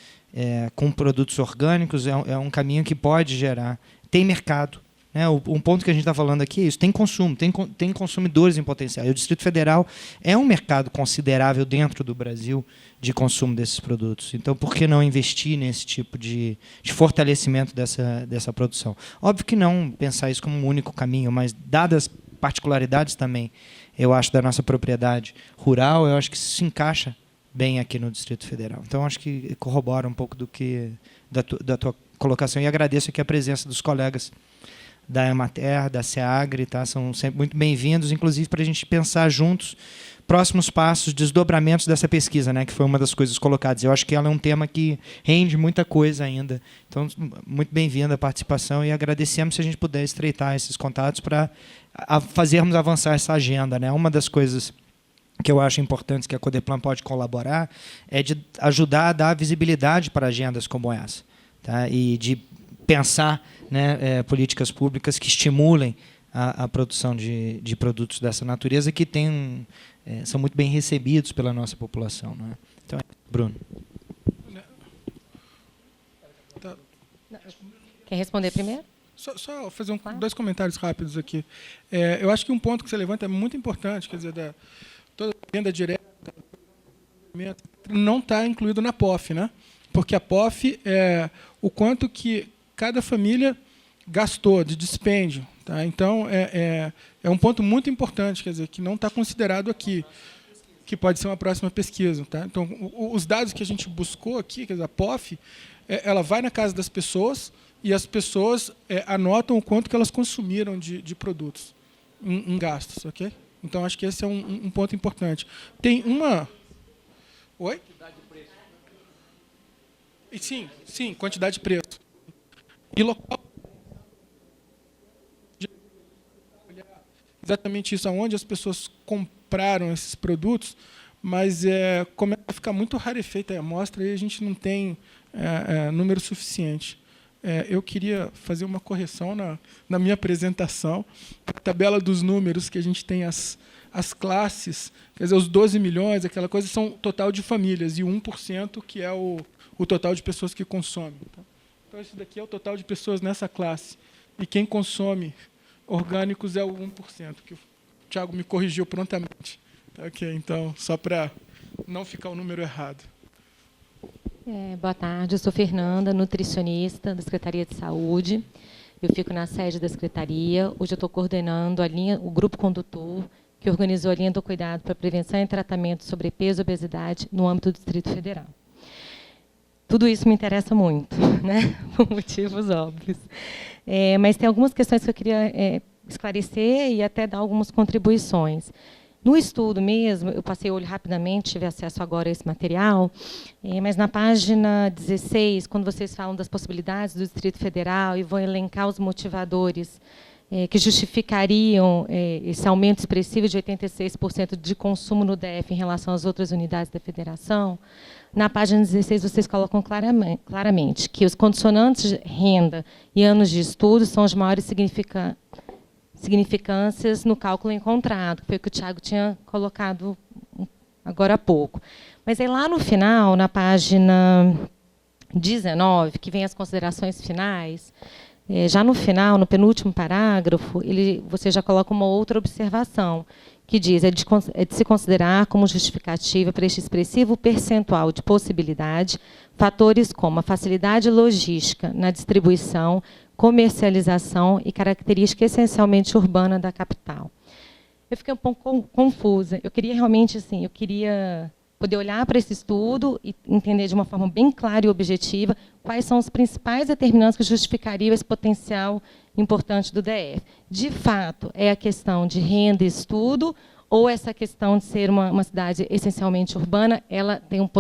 com produtos orgânicos. É um caminho que pode gerar. Tem mercado. Né? Um ponto que a gente está falando aqui é isso. Tem consumo, tem consumidores em potencial. E o Distrito Federal é um mercado considerável dentro do Brasil de consumo desses produtos. Então, por que não investir nesse tipo de fortalecimento dessa produção? Óbvio que não pensar isso como um único caminho, mas, dadas particularidades também, eu acho, da nossa propriedade rural, eu acho que isso se encaixa bem aqui no Distrito Federal. Então, acho que corrobora um pouco da tua colocação. E agradeço aqui a presença dos colegas da Emater, da SEAGRE, tá? São sempre muito bem-vindos, inclusive para a gente pensar juntos próximos passos, desdobramentos dessa pesquisa, né, que foi uma das coisas colocadas. Eu acho que ela é um tema que rende muita coisa ainda. Então, muito bem-vinda a participação e agradecemos se a gente puder estreitar esses contatos para fazermos avançar essa agenda, né? Uma das coisas que eu acho importantes que a Codeplan pode colaborar é de ajudar a dar visibilidade para agendas como essa, tá? E de pensar, né, políticas públicas que estimulem a produção de produtos dessa natureza que são muito bem recebidos pela nossa população. Não é? Então, Bruno. Quer responder primeiro? Só fazer dois comentários rápidos aqui. Eu acho que um ponto que você levanta é muito importante, quer dizer, toda a venda direta não está incluído na POF, né? Porque a POF é o quanto que cada família gastou de dispêndio. Tá? Então, é um ponto muito importante, quer dizer, que não está considerado aqui, que pode ser uma próxima pesquisa. Tá? Então, os dados que a gente buscou aqui, quer dizer, a POF, ela vai na casa das pessoas e as pessoas anotam o quanto que elas consumiram de produtos em gastos. Okay? Então, acho que esse é um ponto importante. Tem uma... Oi? Quantidade de preço. Sim, quantidade de preço. E local... exatamente isso, aonde as pessoas compraram esses produtos, mas começa a ficar muito rarefeita a amostra e a gente não tem número suficiente. Eu queria fazer uma correção na minha apresentação. A tabela dos números que a gente tem as classes, quer dizer, os 12 milhões, aquela coisa, são total de famílias, e 1% que é o total de pessoas que consomem. Tá? Então, esse daqui é o total de pessoas nessa classe. E quem consome orgânicos é o 1%, que o Thiago me corrigiu prontamente. Ok, então, só para não ficar o número errado. Boa tarde, eu sou Fernanda, nutricionista da Secretaria de Saúde. Eu fico na sede da Secretaria. Hoje eu estou coordenando o grupo condutor que organizou a linha do cuidado para prevenção e tratamento de sobrepeso e obesidade no âmbito do Distrito Federal. Tudo isso me interessa muito, né? Por motivos óbvios. Mas tem algumas questões que eu queria esclarecer e até dar algumas contribuições. No estudo mesmo, eu passei o olho rapidamente, tive acesso agora a esse material, mas na página 16, quando vocês falam das possibilidades do Distrito Federal e vão elencar os motivadores que justificariam esse aumento expressivo de 86% de consumo no DF em relação às outras unidades da federação, na página 16 vocês colocam claramente que os condicionantes de renda e anos de estudo são os maiores significâncias no cálculo encontrado, que foi o que o Thiago tinha colocado agora há pouco. Mas aí lá no final, na página 19, que vem as considerações finais, já no final, no penúltimo parágrafo, você já coloca uma outra observação, que diz é de se considerar como justificativa para este expressivo percentual de possibilidade fatores como a facilidade logística na distribuição, comercialização e característica essencialmente urbana da capital. Eu fiquei um pouco confusa. Eu queria realmente, assim, poder olhar para esse estudo e entender de uma forma bem clara e objetiva quais são os principais determinantes que justificariam esse potencial importante do DF. De fato, é a questão de renda e estudo, ou essa questão de ser uma cidade essencialmente urbana, ela tem um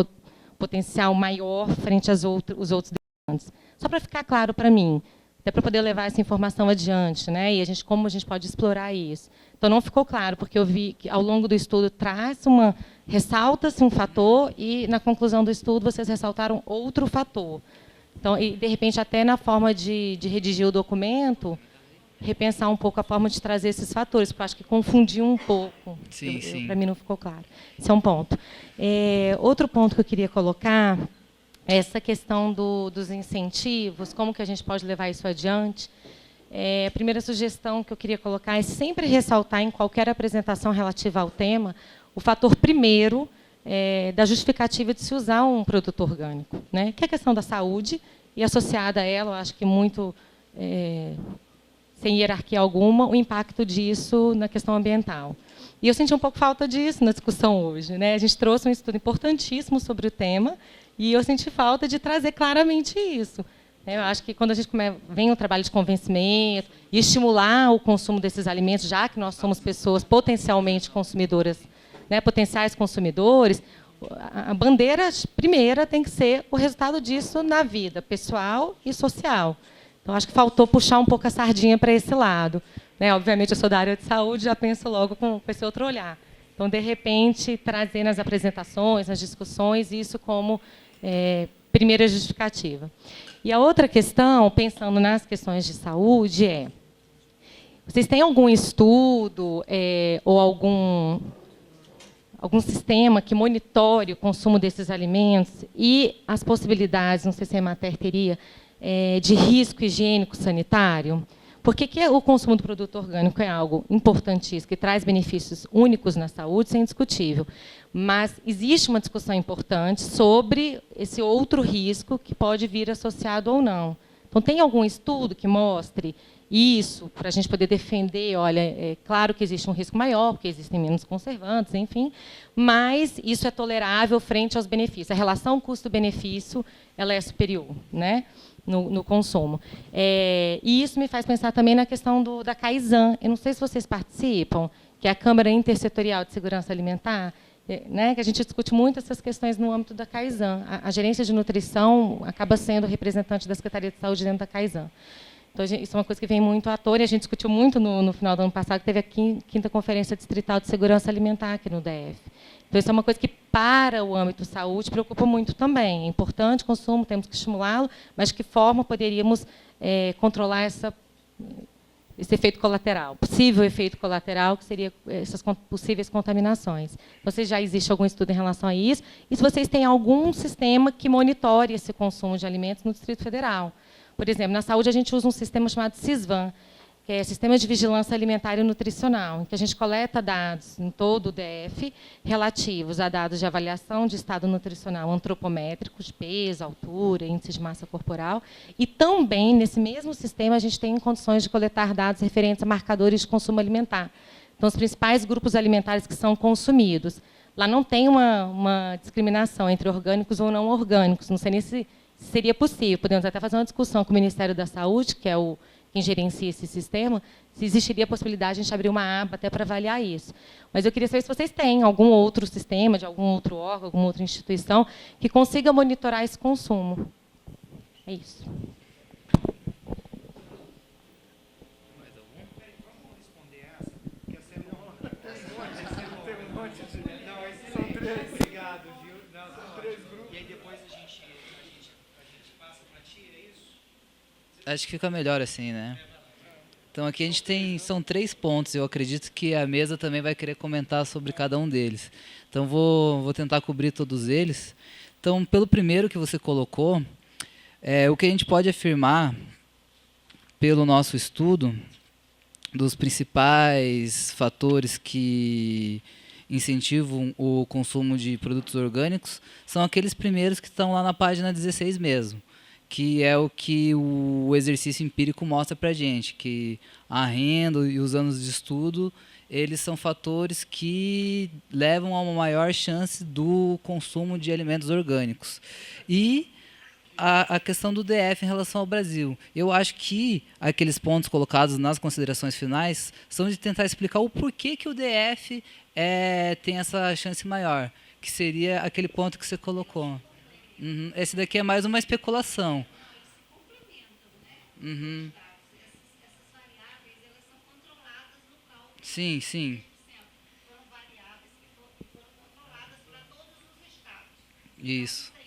potencial maior frente aos outros determinantes. Só para ficar claro para mim, até para poder levar essa informação adiante, né? E como a gente pode explorar isso. Então, não ficou claro, porque eu vi que, ao longo do estudo, ressalta-se um fator e, na conclusão do estudo, vocês ressaltaram outro fator. Então, e, de repente, até na forma de redigir o documento, repensar um pouco a forma de trazer esses fatores, porque eu acho que confundiu um pouco. Sim. Para mim, não ficou claro. Esse é um ponto. Outro ponto que eu queria colocar... essa questão dos incentivos, como que a gente pode levar isso adiante. A primeira sugestão que eu queria colocar é sempre ressaltar em qualquer apresentação relativa ao tema o fator primeiro da justificativa de se usar um produto orgânico, né? Que é a questão da saúde, e associada a ela, eu acho que muito, sem hierarquia alguma, o impacto disso na questão ambiental. E eu senti um pouco falta disso na discussão hoje, né? A gente trouxe um estudo importantíssimo sobre o tema, e eu senti falta de trazer claramente isso. Eu acho que quando a gente vem o trabalho de convencimento e estimular o consumo desses alimentos, já que nós somos pessoas potencialmente consumidoras, né, potenciais consumidores, a bandeira primeira tem que ser o resultado disso na vida pessoal e social. Então, acho que faltou puxar um pouco a sardinha para esse lado. Né? Obviamente, eu sou da área de saúde, já penso logo com esse outro olhar. Então, de repente, trazer nas apresentações, nas discussões, isso como primeira justificativa. E a outra questão, pensando nas questões de saúde, vocês têm algum estudo ou algum sistema que monitore o consumo desses alimentos e as possibilidades, não sei se a Emater teria, de risco higiênico sanitário? Porque o consumo do produto orgânico é algo importantíssimo, que traz benefícios únicos na saúde, isso é indiscutível. Mas existe uma discussão importante sobre esse outro risco que pode vir associado ou não. Então, tem algum estudo que mostre isso, para a gente poder defender, olha, é claro que existe um risco maior, porque existem menos conservantes, enfim, mas isso é tolerável frente aos benefícios. A relação custo-benefício ela é superior, né? No consumo. E isso me faz pensar também na questão da CAISAN. Eu não sei se vocês participam, que é a Câmara Intersetorial de Segurança Alimentar, né, que a gente discute muito essas questões no âmbito da CAISAN. A gerência de nutrição acaba sendo representante da Secretaria de Saúde dentro da CAISAN. Então, isso é uma coisa que vem muito à tona, e a gente discutiu muito no final do ano passado, que teve a quinta Conferência Distrital de Segurança Alimentar aqui no DF. Então, isso é uma coisa que, para o âmbito saúde, preocupa muito também. É importante o consumo, temos que estimulá-lo, mas de que forma poderíamos controlar esse efeito colateral, possível efeito colateral, que seria essas possíveis contaminações. Vocês já existe algum estudo em relação a isso? E se vocês têm algum sistema que monitore esse consumo de alimentos no Distrito Federal? Por exemplo, na saúde a gente usa um sistema chamado SISVAN, que é Sistema de Vigilância Alimentar e Nutricional, em que a gente coleta dados em todo o DF relativos a dados de avaliação de estado nutricional antropométricos, peso, altura, índice de massa corporal, e também, nesse mesmo sistema, a gente tem condições de coletar dados referentes a marcadores de consumo alimentar. Então, os principais grupos alimentares que são consumidos. Lá não tem uma discriminação entre orgânicos ou não orgânicos, não sei nem se seria possível. Podemos até fazer uma discussão com o Ministério da Saúde, que é quem gerencia esse sistema, se existiria a possibilidade de a gente abrir uma aba até para avaliar isso. Mas eu queria saber se vocês têm algum outro sistema, de algum outro órgão, alguma outra instituição, que consiga monitorar esse consumo. É isso. Acho que fica melhor assim, né? Então aqui a gente são 3 pontos, eu acredito que a mesa também vai querer comentar sobre cada um deles. Então vou tentar cobrir todos eles. Então, pelo primeiro que você colocou, o que a gente pode afirmar, pelo nosso estudo, dos principais fatores que incentivam o consumo de produtos orgânicos, são aqueles primeiros que estão lá na página 16 mesmo, que é o que o exercício empírico mostra para a gente, que a renda e os anos de estudo, eles são fatores que levam a uma maior chance do consumo de alimentos orgânicos. E a questão do DF em relação ao Brasil. Eu acho que aqueles pontos colocados nas considerações finais são de tentar explicar o porquê que o DF tem essa chance maior, que seria aquele ponto que você colocou. Uhum. Esse daqui é mais uma especulação. Uhum. Sim, sim. Isso.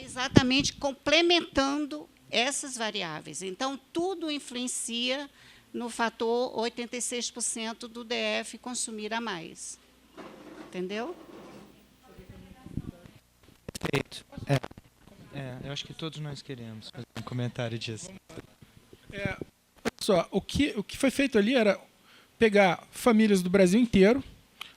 Exatamente complementando essas variáveis. Então, tudo influencia no fator 86% do DF consumir a mais. Entendeu? Perfeito. Eu acho que todos nós queremos fazer um comentário disso. Olha só, o que foi feito ali era pegar famílias do Brasil inteiro,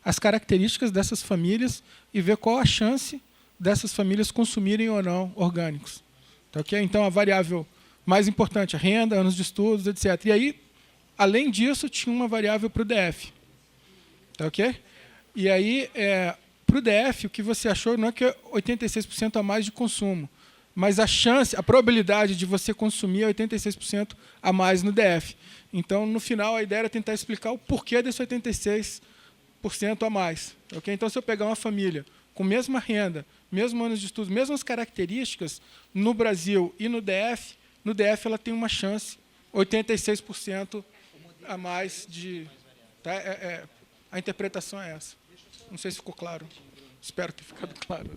as características dessas famílias e ver qual a chance dessas famílias consumirem ou não orgânicos. Tá, okay? Então, a variável mais importante, a renda, anos de estudos, etc. E aí, além disso, tinha uma variável para o DF. Tá, okay? E aí, para o DF, o que você achou não é que é 86% a mais de consumo, mas a chance, a probabilidade de você consumir é 86% a mais no DF. Então, no final, a ideia era tentar explicar o porquê desse 86% a mais. Tá, okay? Então, se eu pegar uma família com mesma renda, mesmo anos de estudos, mesmas características, no Brasil e no DF ela tem uma chance 86% a mais de... Tá? A interpretação é essa. Não sei se ficou claro. Espero ter ficado claro.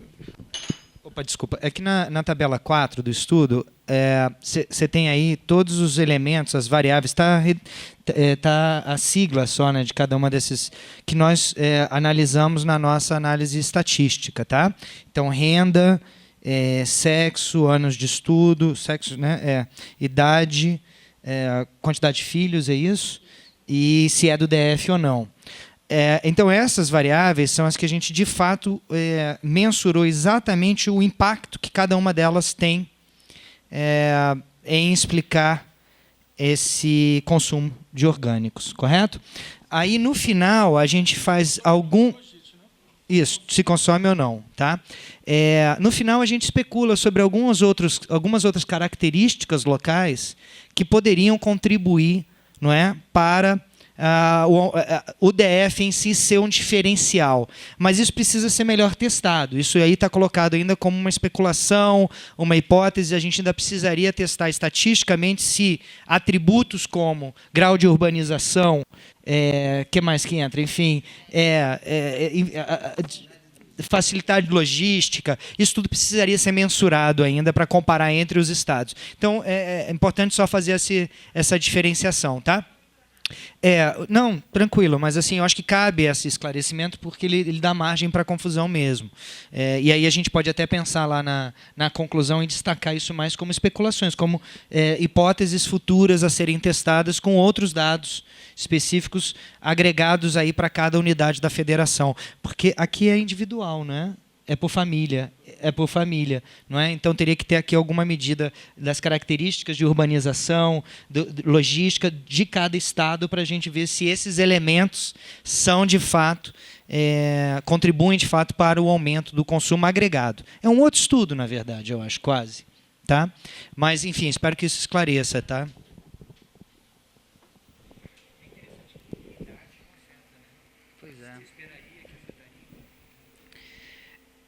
Opa, desculpa. É que na tabela 4 do estudo, você tem aí todos os elementos, as variáveis, tá a sigla só, né, de cada uma desses que nós analisamos na nossa análise estatística. Tá? Então, renda, sexo, anos de estudo, sexo, né, idade, quantidade de filhos, é isso? E se é do DF ou não. Então, essas variáveis são as que a gente, de fato, mensurou exatamente o impacto que cada uma delas tem em explicar esse consumo de orgânicos, correto? Aí, no final, a gente faz algum... Isso, se consome ou não. Tá? No final, a gente especula sobre algumas outras características locais que poderiam contribuir, não é, para o DF em si ser um diferencial, mas isso precisa ser melhor testado. Isso aí está colocado ainda como uma especulação, uma hipótese. A gente ainda precisaria testar estatisticamente se atributos como grau de urbanização, que mais que entra? Enfim, facilidade logística, isso tudo precisaria ser mensurado ainda para comparar entre os estados. Então, é importante só fazer essa diferenciação, tá? Não, tranquilo, mas assim, eu acho que cabe esse esclarecimento porque ele dá margem para confusão mesmo. E aí a gente pode até pensar lá na conclusão em destacar isso mais como especulações, como hipóteses futuras a serem testadas com outros dados específicos agregados aí para cada unidade da federação. Porque aqui é individual, né? É por família, não é? Então teria que ter aqui alguma medida das características de urbanização, logística de cada estado para a gente ver se esses elementos são de fato, contribuem de fato para o aumento do consumo agregado. É um outro estudo, na verdade, eu acho, quase. Tá? Mas, enfim, espero que isso esclareça, tá?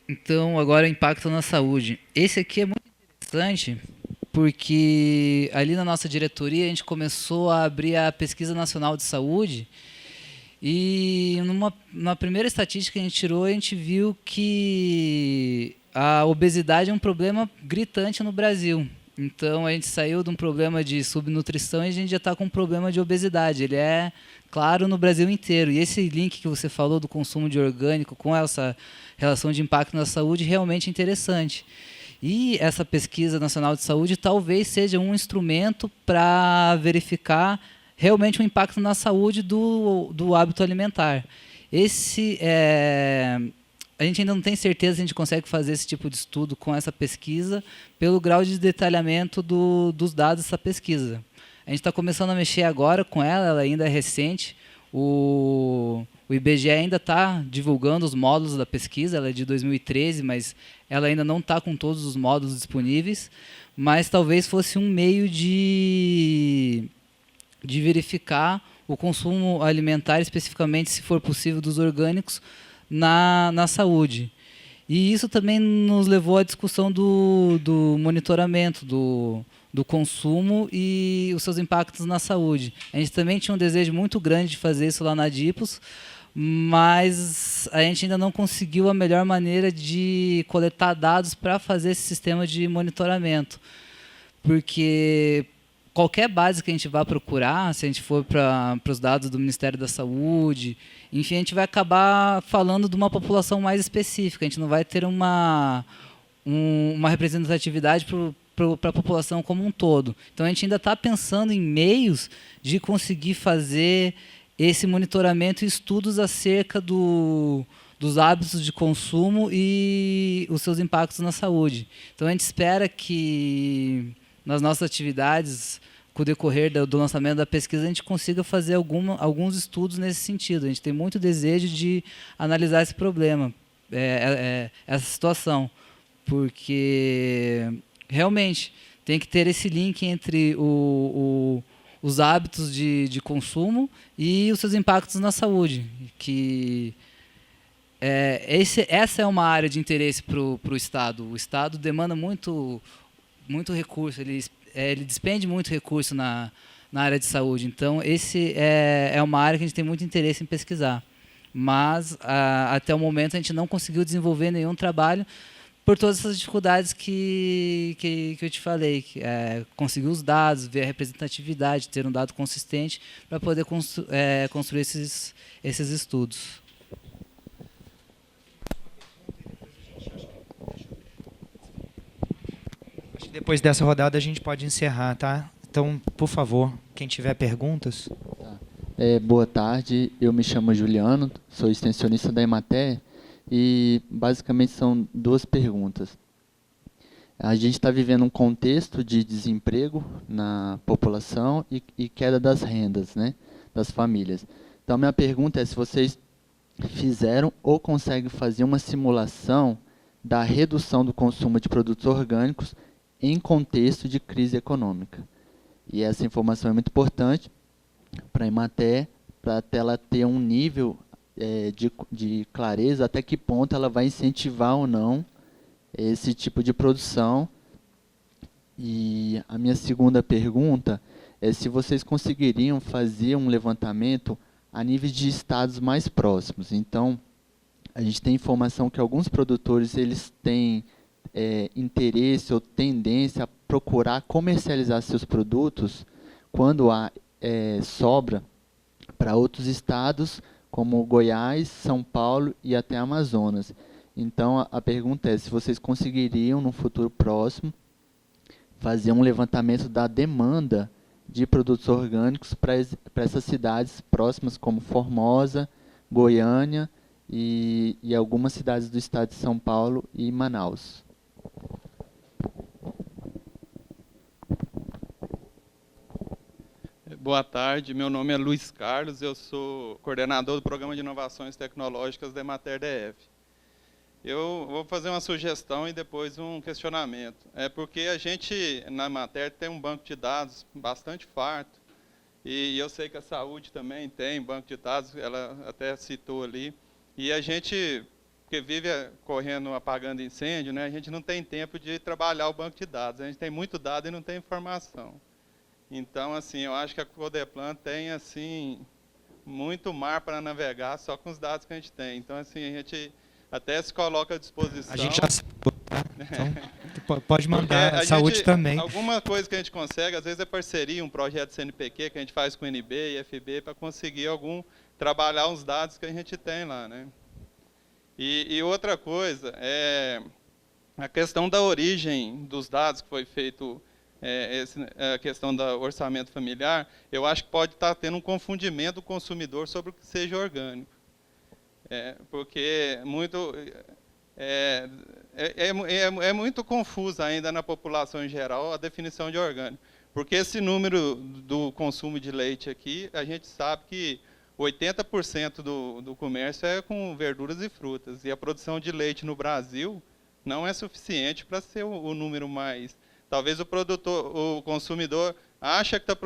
Então, agora o impacto na saúde. Esse aqui é muito interessante porque ali na nossa diretoria a gente começou a abrir a Pesquisa Nacional de Saúde e numa primeira estatística que a gente tirou, a gente viu que a obesidade é um problema gritante no Brasil. Então, a gente saiu de um problema de subnutrição e a gente já está com um problema de obesidade. Ele é claro no Brasil inteiro. E esse link que você falou do consumo de orgânico com essa relação de impacto na saúde realmente interessante. E essa pesquisa nacional de saúde talvez seja um instrumento para verificar realmente o impacto na saúde do hábito alimentar. A gente ainda não tem certeza se a gente consegue fazer esse tipo de estudo com essa pesquisa pelo grau de detalhamento dos dados dessa pesquisa. A gente está começando a mexer agora com ela ainda é recente. O IBGE ainda está divulgando os módulos da pesquisa, ela é de 2013, mas ela ainda não está com todos os módulos disponíveis, mas talvez fosse um meio de verificar o consumo alimentar, especificamente, se for possível, dos orgânicos, na saúde. E isso também nos levou à discussão do monitoramento do consumo e os seus impactos na saúde. A gente também tinha um desejo muito grande de fazer isso lá na DIPOS, mas a gente ainda não conseguiu a melhor maneira de coletar dados para fazer esse sistema de monitoramento. Porque qualquer base que a gente vá procurar, se a gente for para os dados do Ministério da Saúde, enfim, a gente vai acabar falando de uma população mais específica. A gente não vai ter uma representatividade para a população como um todo. Então, a gente ainda está pensando em meios de conseguir fazer esse monitoramento e estudos acerca dos hábitos de consumo e os seus impactos na saúde. Então, a gente espera que nas nossas atividades, com o decorrer do lançamento da pesquisa, a gente consiga fazer alguns estudos nesse sentido. A gente tem muito desejo de analisar esse problema, essa situação, porque realmente tem que ter esse link entre os hábitos de consumo e os seus impactos na saúde, que essa é uma área de interesse para o Estado. O Estado demanda muito recurso, ele despende muito recurso na área de saúde. Então, esse é uma área que a gente tem muito interesse em pesquisar. Mas, até o momento, a gente não conseguiu desenvolver nenhum trabalho por todas essas dificuldades que eu te falei. Conseguir os dados, ver a representatividade, ter um dado consistente para poder construir esses estudos. Depois dessa rodada a gente pode encerrar, tá? Então, por favor, quem tiver perguntas. Tá. Boa tarde, eu me chamo Juliano, sou extensionista da Emater e basicamente são duas perguntas. A gente está vivendo um contexto de desemprego na população e queda das rendas, né, das famílias. Então, minha pergunta é se vocês fizeram ou conseguem fazer uma simulação da redução do consumo de produtos orgânicos em contexto de crise econômica. E essa informação é muito importante para a Emater, para ela ter um nível de clareza até que ponto ela vai incentivar ou não esse tipo de produção. E a minha segunda pergunta é se vocês conseguiriam fazer um levantamento a nível de estados mais próximos. Então, a gente tem informação que alguns produtores eles têm interesse ou tendência a procurar comercializar seus produtos quando há sobra para outros estados, como Goiás, São Paulo e até Amazonas. Então, a pergunta é se vocês conseguiriam, no futuro próximo, fazer um levantamento da demanda de produtos orgânicos para essas cidades próximas, como Formosa, Goiânia e algumas cidades do estado de São Paulo e Manaus. Boa tarde, meu nome é Luiz Carlos, eu sou coordenador do Programa de Inovações Tecnológicas da Emater DF. Eu vou fazer uma sugestão e depois um questionamento. É porque a gente, na Emater, tem um banco de dados bastante farto, e eu sei que a saúde também tem banco de dados, ela até citou ali, e a gente, que vive correndo, apagando incêndio, né, a gente não tem tempo de trabalhar o banco de dados, a gente tem muito dado e não tem informação. Então, assim, eu acho que a Codeplan tem, assim, muito mar para navegar só com os dados que a gente tem. Então, assim, a gente até se coloca à disposição. A gente já sabe, tá? Então, pode mandar a saúde também. Alguma coisa que a gente consegue, às vezes é parceria, um projeto CNPq que a gente faz com o NB e FB para conseguir trabalhar os dados que a gente tem lá, né? E outra coisa, a questão da origem dos dados que foi feito, a questão do orçamento familiar, eu acho que pode estar tendo um confundimento do consumidor sobre o que seja orgânico. Porque é muito confusa ainda na população em geral a definição de orgânico. Porque esse número do consumo de leite aqui, a gente sabe que 80% do comércio é com verduras e frutas. E a produção de leite no Brasil não é suficiente para ser o número mais... Talvez o consumidor acha que está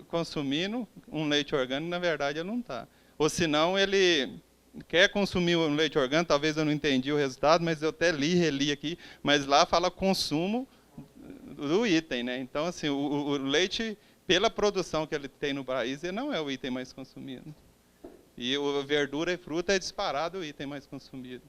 consumindo um leite orgânico, na verdade ele não está. Ou senão ele quer consumir um leite orgânico, talvez eu não entendi o resultado, mas eu até reli aqui, mas lá fala consumo do item, né? Então, assim, o leite, pela produção que ele tem no país, ele não é o item mais consumido. E a verdura e fruta é disparado o item mais consumido.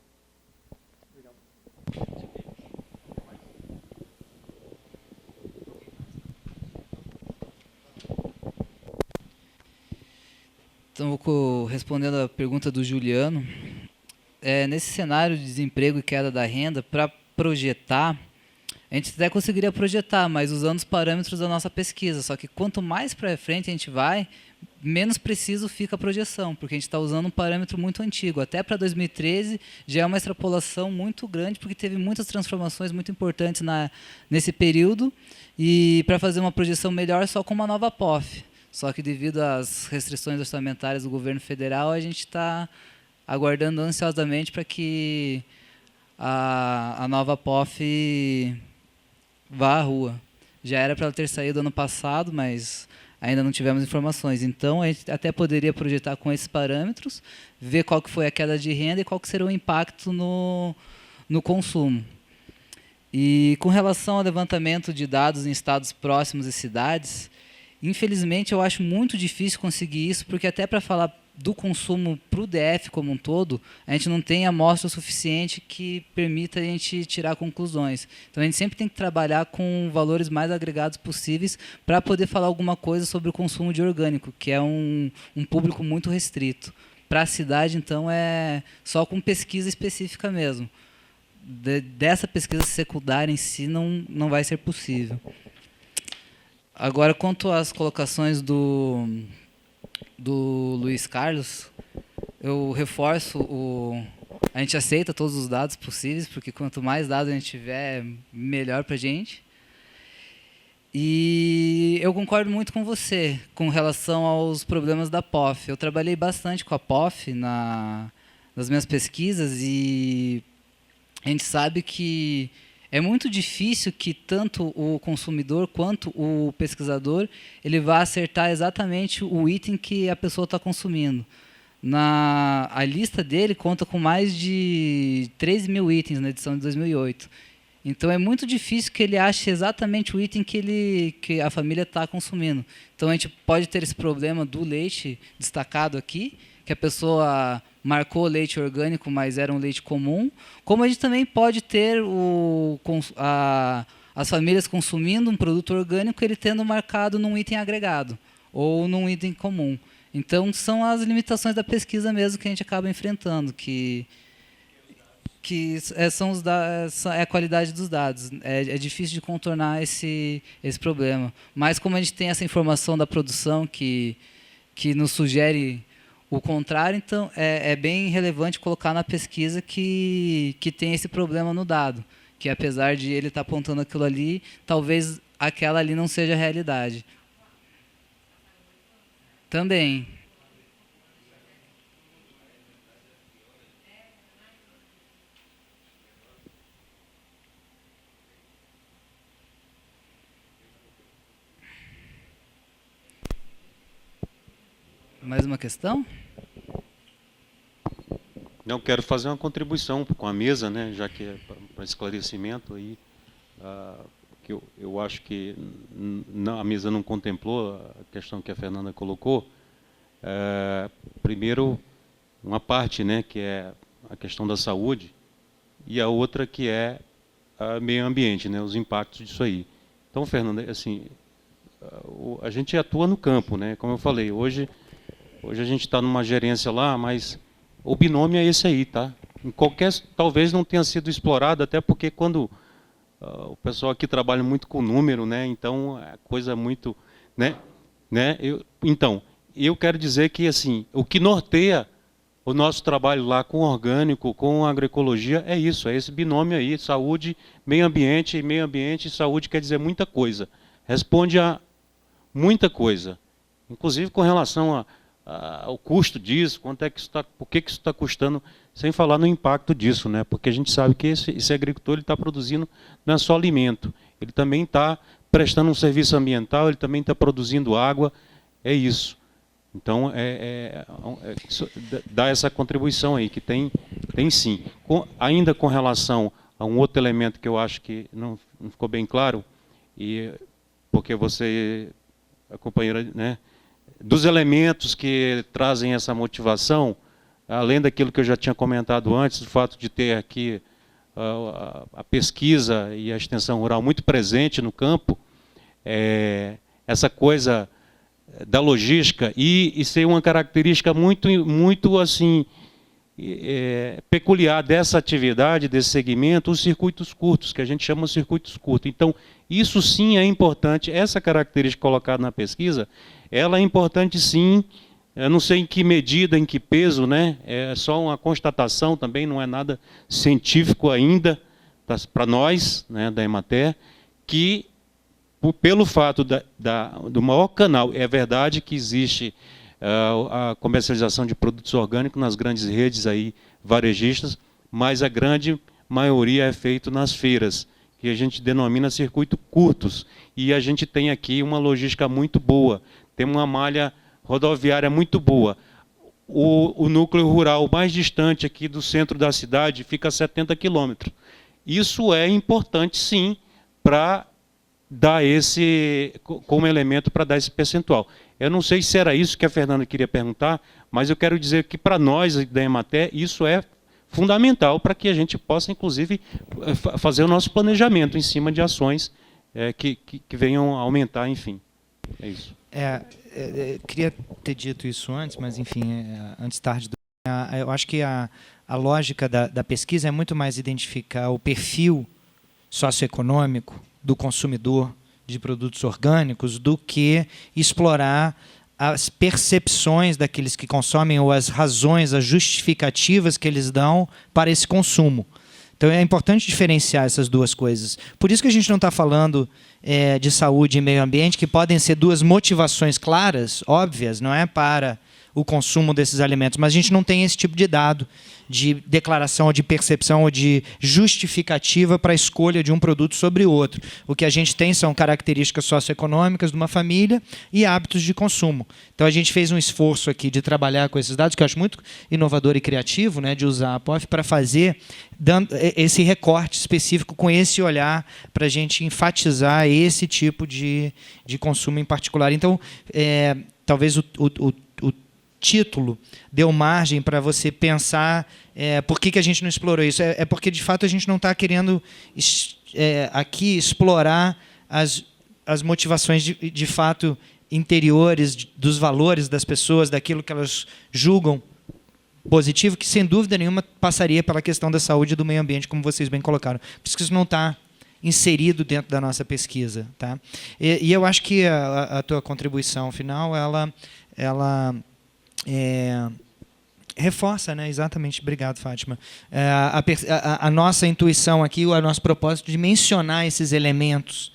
Então, respondendo a pergunta do Juliano, nesse cenário de desemprego e queda da renda, para projetar, a gente até conseguiria projetar, mas usando os parâmetros da nossa pesquisa. Só que quanto mais para frente a gente vai, menos preciso fica a projeção, porque a gente está usando um parâmetro muito antigo. Até para 2013 já é uma extrapolação muito grande, porque teve muitas transformações muito importantes nesse período, e para fazer uma projeção melhor só com uma nova POF. Só que devido às restrições orçamentárias do governo federal, a gente está aguardando ansiosamente para que a nova POF vá à rua. Já era para ela ter saído ano passado, mas ainda não tivemos informações. Então, a gente até poderia projetar com esses parâmetros, ver qual que foi a queda de renda e qual que será o impacto no consumo. E com relação ao levantamento de dados em estados próximos e cidades, infelizmente eu acho muito difícil conseguir isso, porque até para falar do consumo para o DF como um todo, a gente não tem amostra suficiente que permita a gente tirar conclusões. Então a gente sempre tem que trabalhar com valores mais agregados possíveis para poder falar alguma coisa sobre o consumo de orgânico, que é um público muito restrito. Para a cidade, então, é só com pesquisa específica mesmo. Dessa pesquisa secundária em si não vai ser possível. Agora, quanto às colocações do Luiz Carlos, eu reforço, a gente aceita todos os dados possíveis, porque quanto mais dados a gente tiver, melhor para a gente. E eu concordo muito com você com relação aos problemas da POF. Eu trabalhei bastante com a POF nas minhas pesquisas, e a gente sabe que é muito difícil que tanto o consumidor quanto o pesquisador ele vá acertar exatamente o item que a pessoa está consumindo. A lista dele conta com mais de 13 mil itens na edição de 2008. Então, é muito difícil que ele ache exatamente o item que a família está consumindo. Então, a gente pode ter esse problema do leite destacado aqui, que a pessoa marcou leite orgânico, mas era um leite comum, como a gente também pode ter as famílias consumindo um produto orgânico, ele tendo marcado num item agregado, ou num item comum. Então, são as limitações da pesquisa mesmo que a gente acaba enfrentando, que são é a qualidade dos dados. É difícil de contornar esse problema. Mas como a gente tem essa informação da produção que nos sugere o contrário, então é bem relevante colocar na pesquisa que tem esse problema no dado, que apesar de ele estar apontando aquilo ali, talvez aquela ali não seja a realidade. Também. Mais uma questão? Não, quero fazer uma contribuição com a mesa, né, já que é para esclarecimento aí, que eu acho que a mesa não contemplou a questão que a Fernanda colocou. Primeiro, uma parte, né, que é a questão da saúde, e a outra que é o meio ambiente, né, os impactos disso aí. Então, Fernanda, assim, a gente atua no campo, né, como eu falei, hoje a gente está numa gerência lá, mas o binômio é esse aí, tá? Talvez não tenha sido explorado, até porque quando o pessoal aqui trabalha muito com número, né? Então é coisa muito, né? Então eu quero dizer que assim, o que norteia o nosso trabalho lá com orgânico, com agroecologia é isso, é esse binômio aí, saúde, meio ambiente e saúde quer dizer muita coisa. Responde a muita coisa, inclusive com relação ao custo disso, quanto é que isso por que isso está custando, sem falar no impacto disso, né? Porque a gente sabe que esse agricultor ele está produzindo não é só alimento, ele também está prestando um serviço ambiental, ele também está produzindo água, é isso. Então, dá essa contribuição aí, que tem sim. Ainda com relação a um outro elemento que eu acho que não ficou bem claro, e porque você, a companheira, né, dos elementos que trazem essa motivação, além daquilo que eu já tinha comentado antes, do fato de ter aqui a pesquisa e a extensão rural muito presente no campo, essa coisa da logística e ser uma característica muito assim, peculiar dessa atividade, desse segmento, os circuitos curtos, que a gente chama de circuitos curtos. Então, isso sim é importante, essa característica colocada na pesquisa, ela é importante sim, eu não sei em que medida, em que peso, né? É só uma constatação também, não é nada científico ainda, para nós, né, da Emater, que pelo fato do maior canal, é verdade que existe a comercialização de produtos orgânicos nas grandes redes aí, varejistas, mas a grande maioria é feito nas feiras, que a gente denomina circuitos curtos, e a gente tem aqui uma logística muito boa, tem uma malha rodoviária muito boa. O núcleo rural mais distante aqui do centro da cidade fica a 70 quilômetros. Isso é importante, sim, para dar como elemento para dar esse percentual. Eu não sei se era isso que a Fernanda queria perguntar, mas eu quero dizer que para nós da Emater isso é fundamental para que a gente possa, inclusive, fazer o nosso planejamento em cima de ações que venham a aumentar, enfim. É isso. Queria ter dito isso antes, mas, enfim, antes tarde. Eu acho que a lógica da pesquisa é muito mais identificar o perfil socioeconômico do consumidor de produtos orgânicos do que explorar as percepções daqueles que consomem ou as razões, as justificativas que eles dão para esse consumo. Então é importante diferenciar essas duas coisas. Por isso que a gente não está falando de saúde e meio ambiente, que podem ser duas motivações claras, óbvias, não é para o consumo desses alimentos, mas a gente não tem esse tipo de dado de declaração, ou de percepção, ou de justificativa para a escolha de um produto sobre o outro. O que a gente tem são características socioeconômicas de uma família e hábitos de consumo. Então, a gente fez um esforço aqui de trabalhar com esses dados, que eu acho muito inovador e criativo, né, de usar a POF para fazer esse recorte específico com esse olhar para a gente enfatizar esse tipo de consumo em particular. Então, talvez o título deu margem para você pensar por que a gente não explorou isso. É porque, de fato, a gente não está querendo aqui explorar as motivações de fato interiores, dos valores das pessoas, daquilo que elas julgam positivo, que, sem dúvida nenhuma, passaria pela questão da saúde e do meio ambiente, como vocês bem colocaram. Por isso que isso não está inserido dentro da nossa pesquisa. Tá? E eu acho que a tua contribuição final, ela reforça, né? Exatamente. Obrigado, Fátima. A nossa intuição aqui, o nosso propósito de mencionar esses elementos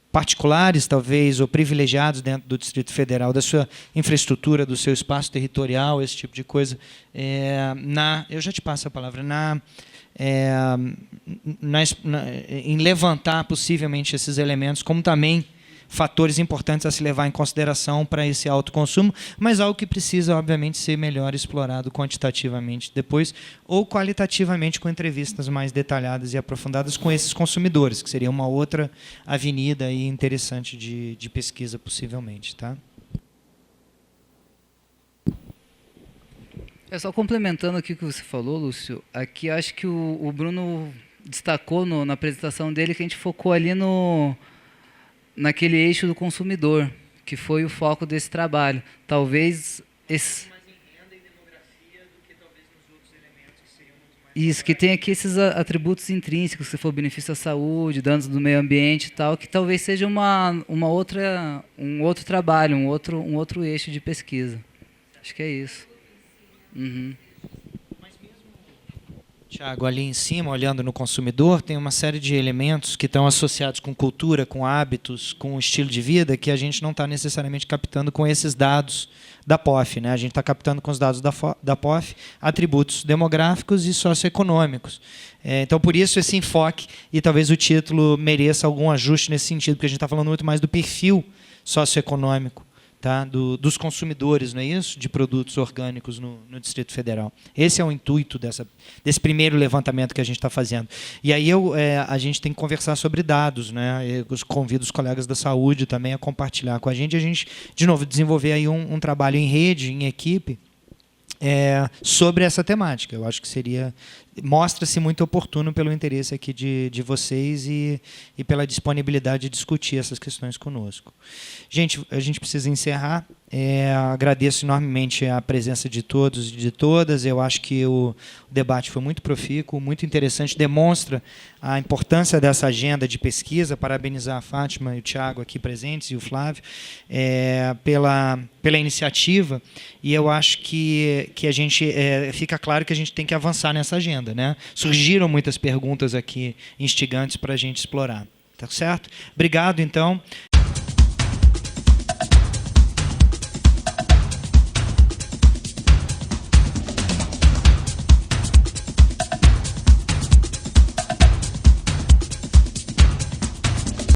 particulares, talvez, ou privilegiados dentro do Distrito Federal, da sua infraestrutura, do seu espaço territorial, esse tipo de coisa. Eu já te passo a palavra. Em levantar, possivelmente, esses elementos, como também fatores importantes a se levar em consideração para esse alto consumo, mas algo que precisa, obviamente, ser melhor explorado quantitativamente depois, ou qualitativamente com entrevistas mais detalhadas e aprofundadas com esses consumidores, que seria uma outra avenida aí interessante de pesquisa, possivelmente. Tá? Só complementando aqui o que você falou, Lúcio, aqui acho que o Bruno destacou na apresentação dele que a gente focou ali naquele eixo do consumidor, que foi o foco desse trabalho. Talvez esse... mais em renda e demografia do que talvez nos outros elementos que seriam muito mais... Isso, que tem aqui esses atributos intrínsecos, se for benefício à saúde, danos do meio ambiente e tal, que talvez seja um outro trabalho, um outro eixo de pesquisa. Acho que é isso. Uhum. Tiago, ali em cima, olhando no consumidor, tem uma série de elementos que estão associados com cultura, com hábitos, com estilo de vida, que a gente não está necessariamente captando com esses dados da POF. Né? A gente está captando com os dados da POF atributos demográficos e socioeconômicos. Então, por isso, esse enfoque, e talvez o título mereça algum ajuste nesse sentido, porque a gente está falando muito mais do perfil socioeconômico, tá? Dos consumidores, não é isso? De produtos orgânicos no Distrito Federal. Esse é o intuito desse primeiro levantamento que a gente está fazendo. E aí a gente tem que conversar sobre dados, né? Eu convido os colegas da saúde também a compartilhar com a gente, de novo, desenvolver aí um trabalho em rede, em equipe, sobre essa temática. Eu acho que mostra-se muito oportuno pelo interesse aqui de vocês e pela disponibilidade de discutir essas questões conosco. Gente, a gente precisa encerrar. Agradeço enormemente a presença de todos e de todas. Eu acho que o debate foi muito profícuo, muito interessante, demonstra a importância dessa agenda de pesquisa. Parabenizar a Fátima e o Tiago aqui presentes e o Flávio pela iniciativa, e eu acho que a gente fica claro que a gente tem que avançar nessa agenda. Né? Surgiram muitas perguntas aqui instigantes para a gente explorar. Tá certo? Obrigado, então.